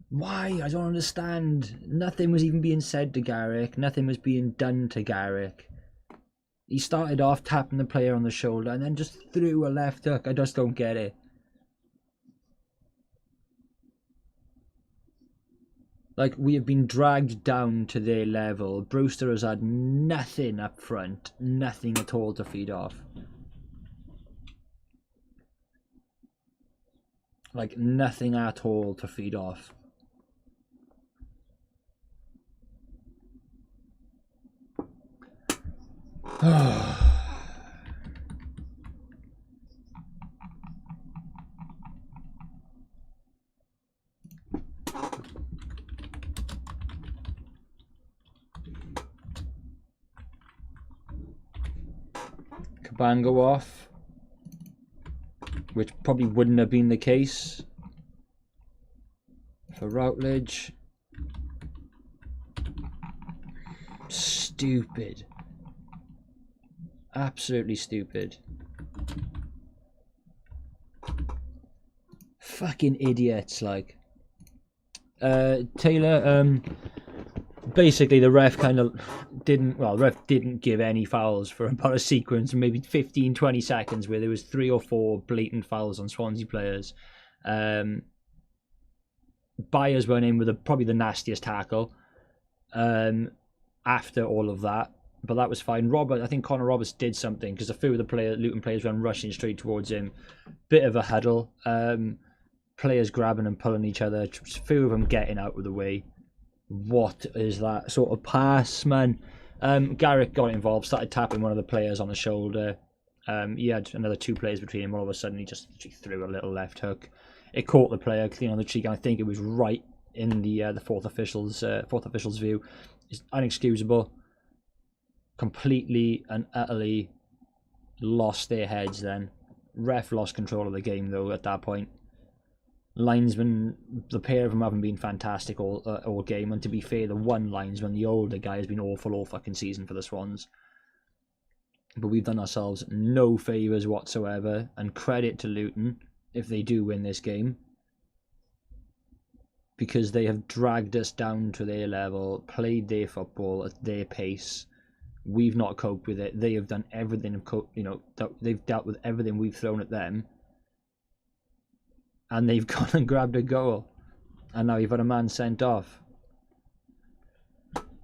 Why? I don't understand. Nothing was even being said to Garrick. Nothing was being done to Garrick. He started off tapping the player on the shoulder and then just threw a left hook. I just don't get it. Like, we have been dragged down to their level. Brewster has had nothing up front. Nothing at all to feed off. Like, nothing at all to feed off. Cabango off, which probably wouldn't have been the case for Routledge. Stupid. Absolutely stupid. Fucking idiots, like. Taylor, basically the ref kind of didn't give any fouls for about a sequence, maybe 15-20 seconds, where there was 3 or 4 blatant fouls on Swansea players. Byers went in with probably the nastiest tackle after all of that, but that was fine. I think Connor Roberts did something because a few of the Luton players went rushing straight towards him. Bit of a huddle. Players grabbing and pulling each other. A few of them getting out of the way. What is that sort of pass, man? Garrick got involved, started tapping one of the players on the shoulder. He had another 2 players between him. All of a sudden, he just threw a little left hook. It caught the player clean on the cheek, and I think it was right in the fourth official's view. It's inexcusable. Completely and utterly lost their heads then. Ref lost control of the game, though, at that point. Linesman, the pair of them haven't been fantastic all game, and to be fair, the one linesman, the older guy, has been awful all fucking season for the Swans. But we've done ourselves no favours whatsoever, and credit to Luton if they do win this game, because they have dragged us down to their level, played their football at their pace. We've not coped with it. They have done everything, they've dealt with everything we've thrown at them, and they've gone and grabbed a goal, and now you've had a man sent off.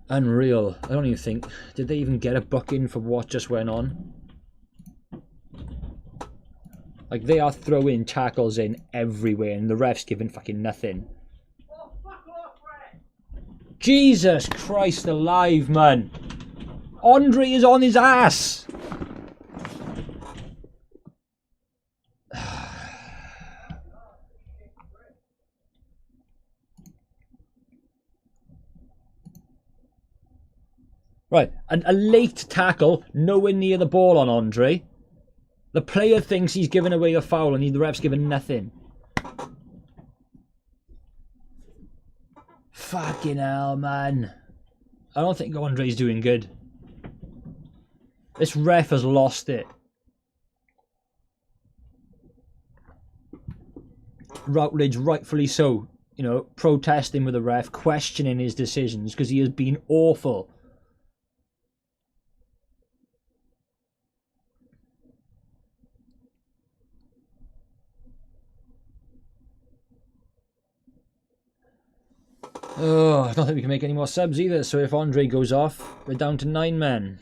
Unreal. I don't even think, did they even get a booking for what just went on? Like, they are throwing tackles in everywhere, and the ref's giving fucking nothing. Oh, fuck off, Brett. Jesus Christ alive, man. Andre is on his ass. Right, a late tackle, nowhere near the ball on Andre. The player thinks he's giving away a foul and the ref's giving nothing. Fucking hell, man. I don't think Andre's doing good. This ref has lost it. Routledge, rightfully so, protesting with the ref, questioning his decisions because he has been awful. Oh, I don't think we can make any more subs either, so if Andre goes off, we're down to 9 men.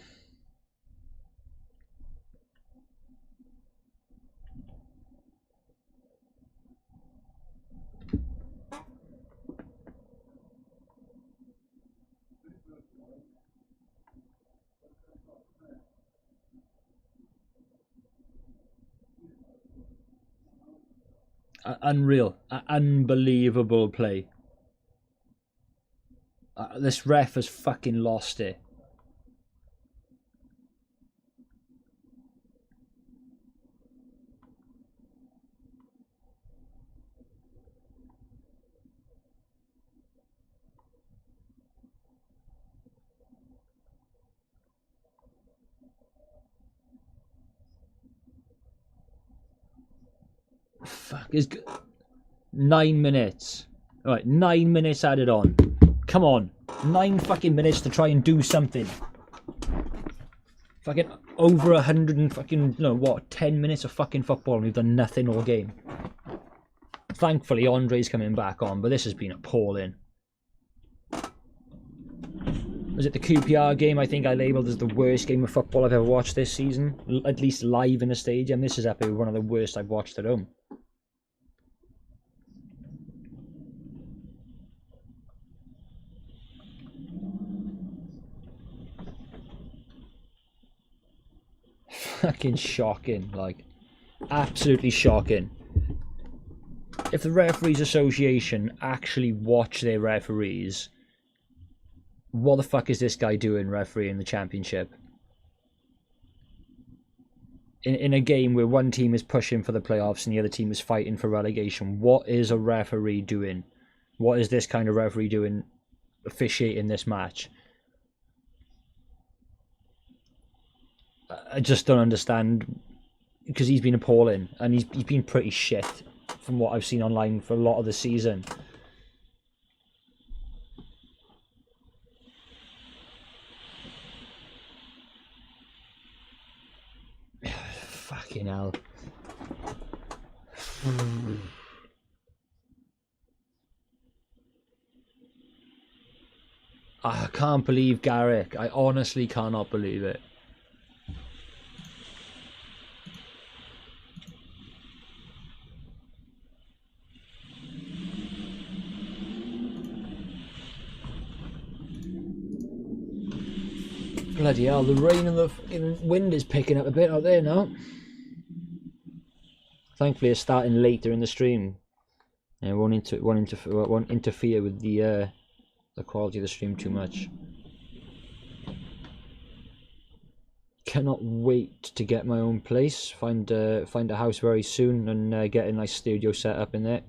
Unreal. Unbelievable play. This ref has fucking lost it. Fuck, is 9 minutes. Alright, 9 minutes added on. Come on. 9 fucking minutes to try and do something. Fucking over 100 and fucking, 10 minutes of fucking football and we've done nothing all game. Thankfully, Andre's coming back on, but this has been appalling. Was it the QPR game I think I labelled as the worst game of football I've ever watched this season? At least live in a stadium. This is up one of the worst I've watched at home. Fucking shocking, like, absolutely shocking. If the Referees Association actually watch their referees, what the fuck is this guy doing refereeing the Championship? In a game where one team is pushing for the playoffs and the other team is fighting for relegation, what is a referee doing? What is this kind of referee doing officiating this match? I just don't understand, because he's been appalling and he's been pretty shit from what I've seen online for a lot of the season. Fucking hell. I can't believe Garrick. I honestly cannot believe it. Bloody hell, the rain and the fucking wind is picking up a bit out there now. Thankfully, it's starting later in the stream. And it won't interfere with the quality of the stream too much. Cannot wait to get my own place. Find a house very soon and get a nice studio set up in there.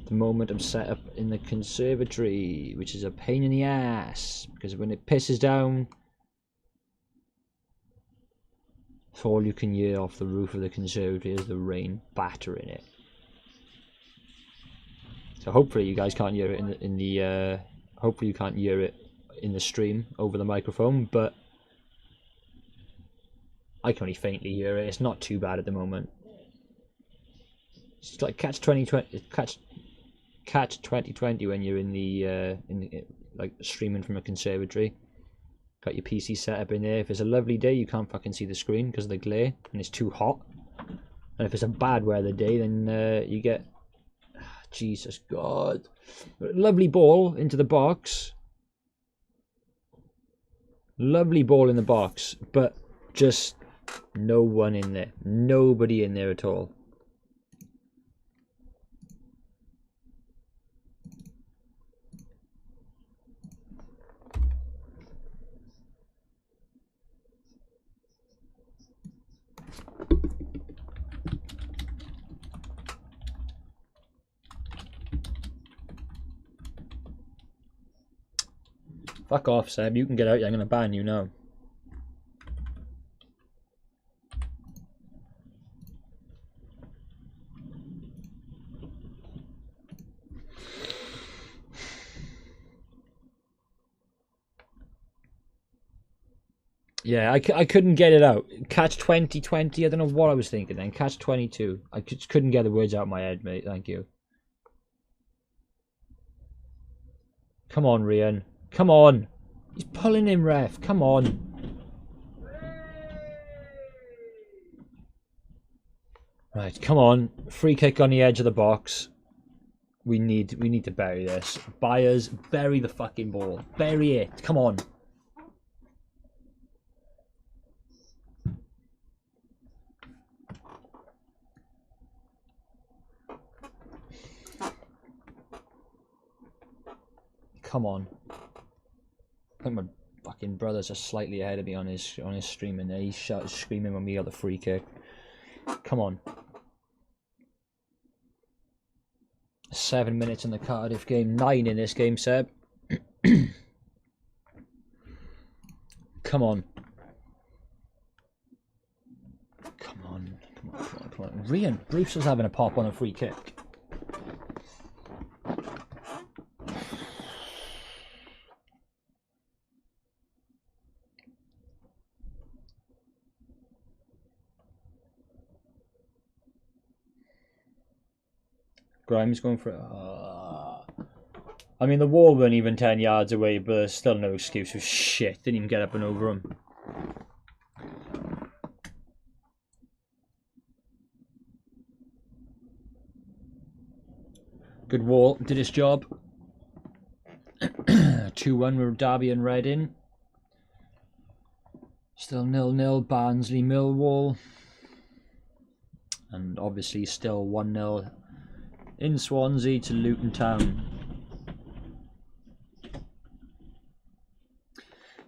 the moment I'm set up in the conservatory, which is a pain in the ass, because when it pisses down, it's all you can hear off the roof of the conservatory is the rain battering it. So hopefully you guys can't hear it hopefully you can't hear it in the stream over the microphone, but I can only faintly hear it. It's not too bad at the moment. It's like catch 2020 when you're in the like streaming from a conservatory. Got your PC set up in there. If it's a lovely day, you can't fucking see the screen because of the glare and it's too hot. And if it's a bad weather day, then you get Jesus God, lovely ball into the box. Lovely ball in the box, but just no one in there. Nobody in there at all. Fuck off, Seb. You can get out. I'm going to ban you now. Yeah, I couldn't get it out. Catch 2020. I don't know what I was thinking then. Catch 22. I just couldn't get the words out of my head, mate. Thank you. Come on, Rian. Come on. He's pulling him, ref. Come on. Right, come on. Free kick on the edge of the box. We need to bury this. Byers, bury the fucking ball. Bury it. Come on. Come on. I think my fucking brother's are slightly ahead of me on his streaming there. He's screaming when we got the free kick. Come on. 7 minutes in the Cardiff game. 9 in this game, Seb. Come on. Come on. Come on, come on, come on. Rian Bruce was having a pop on a free kick. Grimes going for it. I mean, the wall weren't even 10 yards away, but there's still no excuse for shit. Didn't even get up and over him. Good wall. Did its job. 2-1 with Derby and Reading. Still 0-0. Barnsley, Millwall. And obviously still 1-0 in Swansea to Luton Town.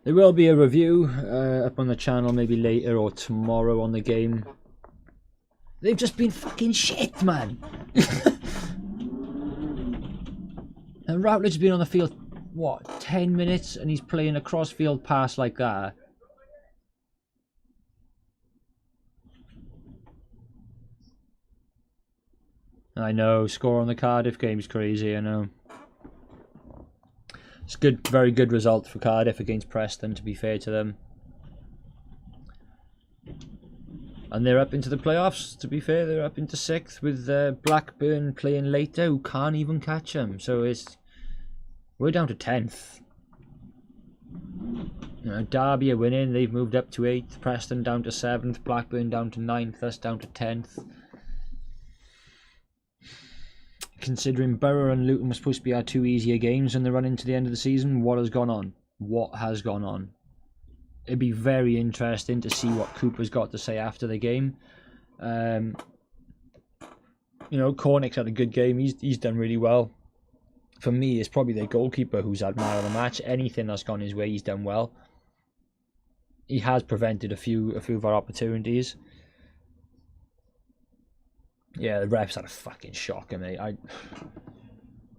There will be a review up on the channel maybe later or tomorrow on the game. They've just been fucking shit, man. And Routledge's been on the field, what, 10 minutes, and he's playing a cross-field pass like that. I know, score on the Cardiff game is crazy, I know. It's good, very good result for Cardiff against Preston, to be fair to them. And they're up into the playoffs, to be fair. They're up into 6th with Blackburn playing later, who can't even catch them. So we're down to 10th. You know, Derby are winning, they've moved up to 8th. Preston down to 7th, Blackburn down to 9th, us down to 10th. Considering Borough and Luton were supposed to be our 2 easier games in the run into the end of the season, what has gone on? What has gone on? It'd be very interesting to see what Cooper's got to say after the game. You know, Cornick's had a good game. He's done really well. For me, it's probably their goalkeeper who's had man of the match. Anything that's gone his way, he's done well. He has prevented a few of our opportunities. Yeah, the refs had a fucking shocker, mate.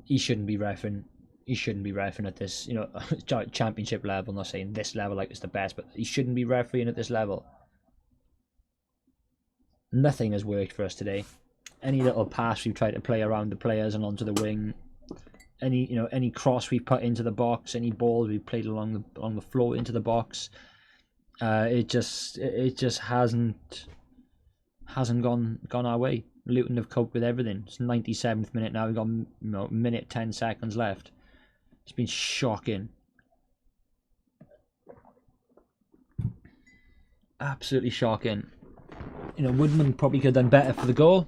he shouldn't be reffing. He shouldn't be reffing at this, you know, championship level. I'm not saying this level like it's the best, but he shouldn't be refereeing at this level. Nothing has worked for us today. Any little pass we've tried to play around the players and onto the wing, any cross we've put into the box, any balls we've played along the floor into the box, it just hasn't gone our way. Luton have coped with everything. It's 97th minute now. We've got minute 10 seconds left. It's been shocking. Absolutely shocking. You know, Woodman probably could have done better for the goal.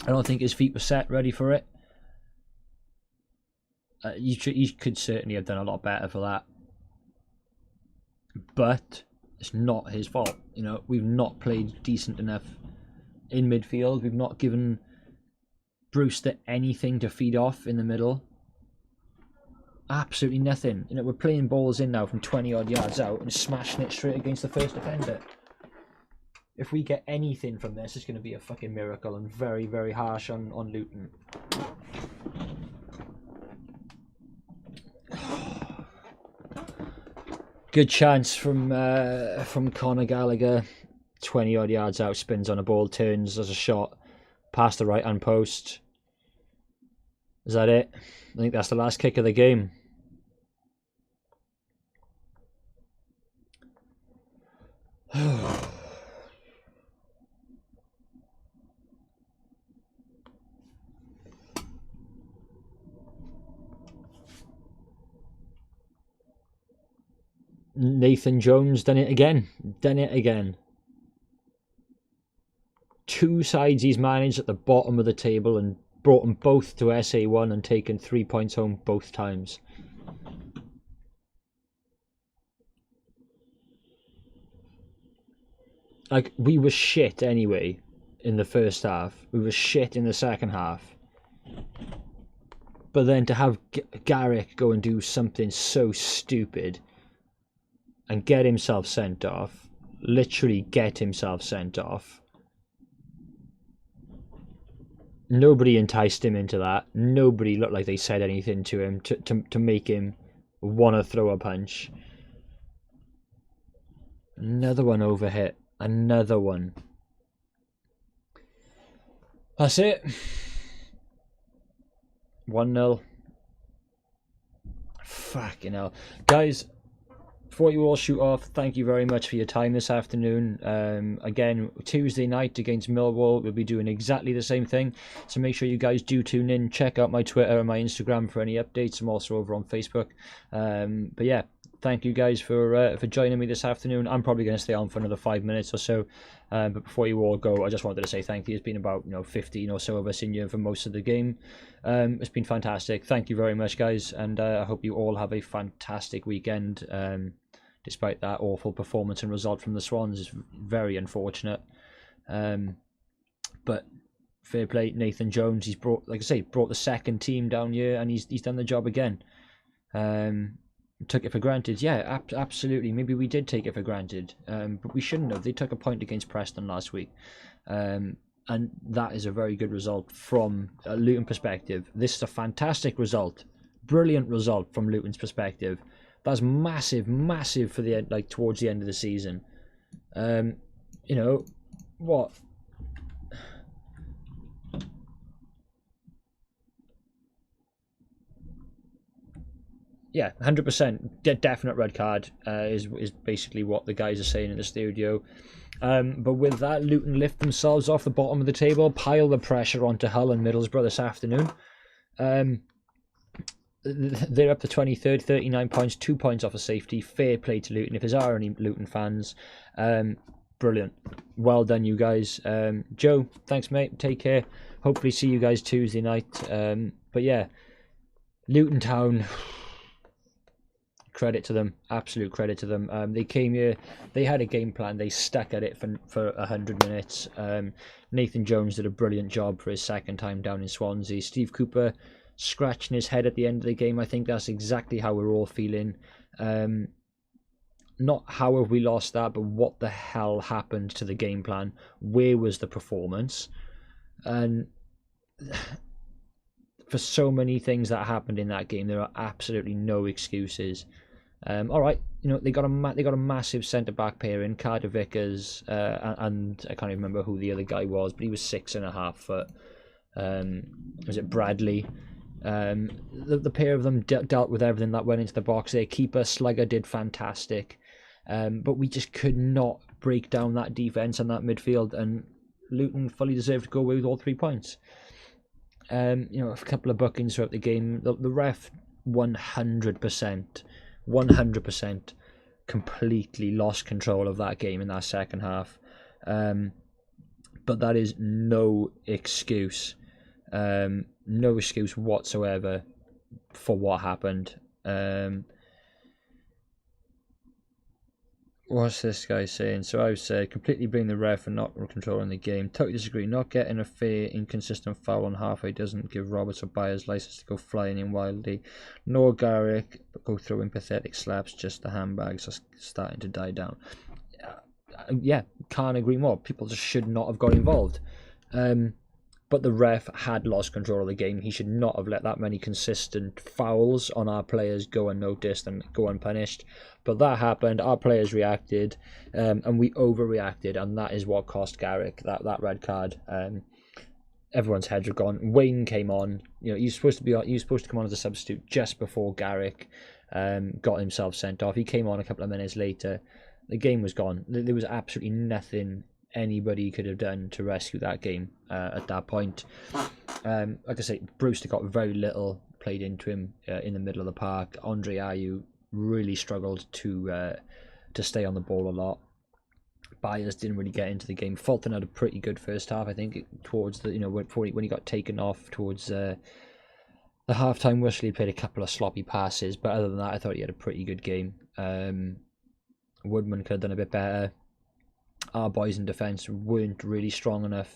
I don't think his feet were set ready for it. He could certainly have done a lot better for that. But it's not his fault. You know, we've not played decent enough in midfield. We've not given Brewster anything to feed off in the middle. Absolutely nothing. You know, we're playing balls in now from 20 odd yards out and smashing it straight against the first defender. If we get anything from this, it's going to be a fucking miracle, and very, very harsh on Luton. Good chance from Conor Gallagher. 20 odd yards out, spins on a ball, turns as a shot past the right hand post. Is that it? I think that's the last kick of the game. Nathan Jones done it again. Two sides he's managed at the bottom of the table and brought them both to SA1 and taken 3 points home both times. Like, we were shit anyway in the first half. We were shit in the second half. But then to have Garrick go and do something so stupid and get himself sent off, literally get himself sent off. Nobody enticed him into that. Nobody looked like they said anything to him to make him want to throw a punch. Another one overhit. Another one. That's it. 1-0. Fucking hell. Guys, before you all shoot off, thank you very much for your time this afternoon. Again, Tuesday night against Millwall, we'll be doing exactly the same thing. So make sure you guys do tune in. Check out my Twitter and my Instagram for any updates. I'm also over on Facebook. But yeah, thank you guys for joining me this afternoon. I'm probably going to stay on for another 5 minutes or so. But before you all go, I just wanted to say thank you. It's been about 15 or so of us in here for most of the game. It's been fantastic. Thank you very much, guys, and I hope you all have a fantastic weekend. Despite that awful performance and result from the Swans, is very unfortunate. But fair play, Nathan Jones. He's brought, like I say, brought the second team down here, and he's done the job again. Took it for granted, yeah, absolutely. Maybe we did take it for granted, but we shouldn't have. They took a point against Preston last week, and that is a very good result from a Luton perspective. This is a fantastic result, brilliant result from Luton's perspective. That's massive for the end, like towards the end of the season. What? Yeah, 100%. Definite red card is basically what the guys are saying in the studio. But with that, Luton lift themselves off the bottom of the table, pile the pressure onto Hull and Middlesbrough this afternoon. They're up to 23rd, 39 points, 2 points off a safety. Fair play to Luton. If there are any Luton fans, brilliant. Well done, you guys. Joe, thanks, mate. Take care. Hopefully see you guys Tuesday night. But yeah, Luton Town, credit to them. Absolute credit to them. They came here. They had a game plan. They stuck at it for 100 minutes. Nathan Jones did a brilliant job for his second time down in Swansea. Steve Cooper scratching his head at the end of the game. I think that's exactly how we're all feeling. Not how have we lost that, but what the hell happened to the game plan? Where was the performance? And for so many things that happened in that game, there are absolutely no excuses. All right, you know, they got a massive centre back pair in Carter Vickers, and I can't even remember who the other guy was, but he was 6.5 foot. Was it Bradley? The pair of them dealt with everything that went into the box. Their keeper Slugger did fantastic, but we just could not break down that defence and that midfield, and Luton fully deserved to go away with all 3 points. You know, a couple of bookings throughout the game. The ref 100% completely lost control of that game in that second half. But that is no excuse. No excuse whatsoever for what happened. What's this guy saying? So I've said completely blame the ref for not controlling the game. Totally disagree. Not getting a fair, inconsistent foul on halfway doesn't give Roberts or Byers license to go flying in wildly. Nor Garrick, but go throwing pathetic slaps. Just the handbags are starting to die down. Yeah, can't agree more. People just should not have got involved. But the ref had lost control of the game. He should not have let that many consistent fouls on our players go unnoticed and go unpunished. But that happened. Our players reacted, and we overreacted, and that is what cost Garrick that red card. Everyone's heads were gone. Wayne came on. You know, he was supposed to come on as a substitute just before Garrick got himself sent off. He came on a couple of minutes later. The game was gone. There was absolutely nothing anybody could have done to rescue that game at that point. Like I say, Brewster got very little played into him in the middle of the park. Andre Ayew really struggled to stay on the ball a lot. Byers didn't really get into the game. Fulton had a pretty good first half, I think, towards the, you know, when he got taken off towards the halftime whistle. He played a couple of sloppy passes, but other than that, I thought he had a pretty good game. Woodman could have done a bit better. Our boys in defence weren't really strong enough,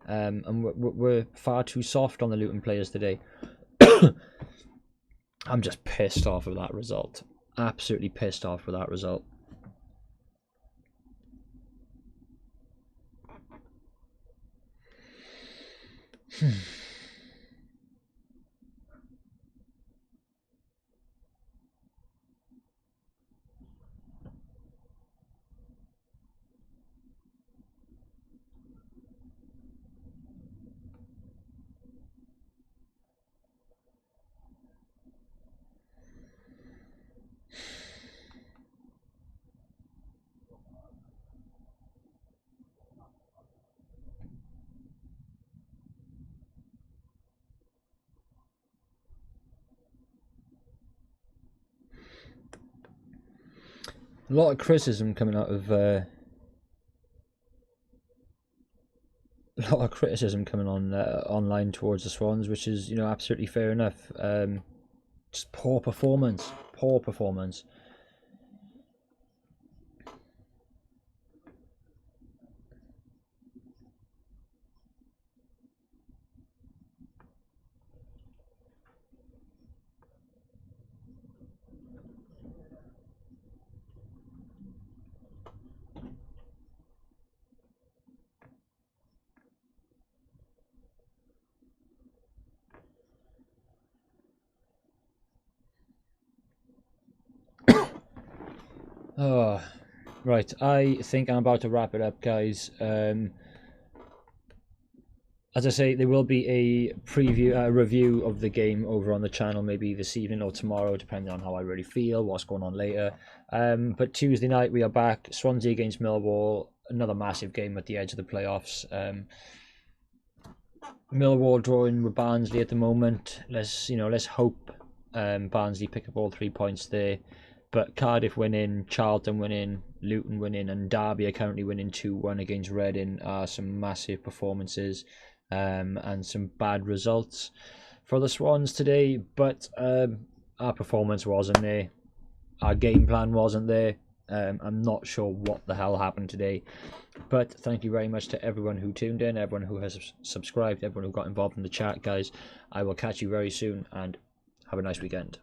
and we're far too soft on the Luton players today. I'm just pissed off with that result. Absolutely pissed off with that result. A lot of criticism coming out of online towards the Swans, which is, you know, absolutely fair enough. Just poor performance. Oh, right. I think I'm about to wrap it up, guys. As I say, there will be a review of the game over on the channel, maybe this evening or tomorrow, depending on how I really feel, what's going on later. But Tuesday night we are back. Swansea against Millwall, another massive game at the edge of the playoffs. Millwall drawing with Barnsley at the moment. Let's hope Barnsley pick up all 3 points there. But Cardiff winning, Charlton winning, Luton winning, and Derby are currently winning 2-1 against Reading are some massive performances and some bad results for the Swans today. But our performance wasn't there. Our game plan wasn't there. I'm not sure what the hell happened today. But thank you very much to everyone who tuned in, everyone who has subscribed, everyone who got involved in the chat, guys. I will catch you very soon and have a nice weekend.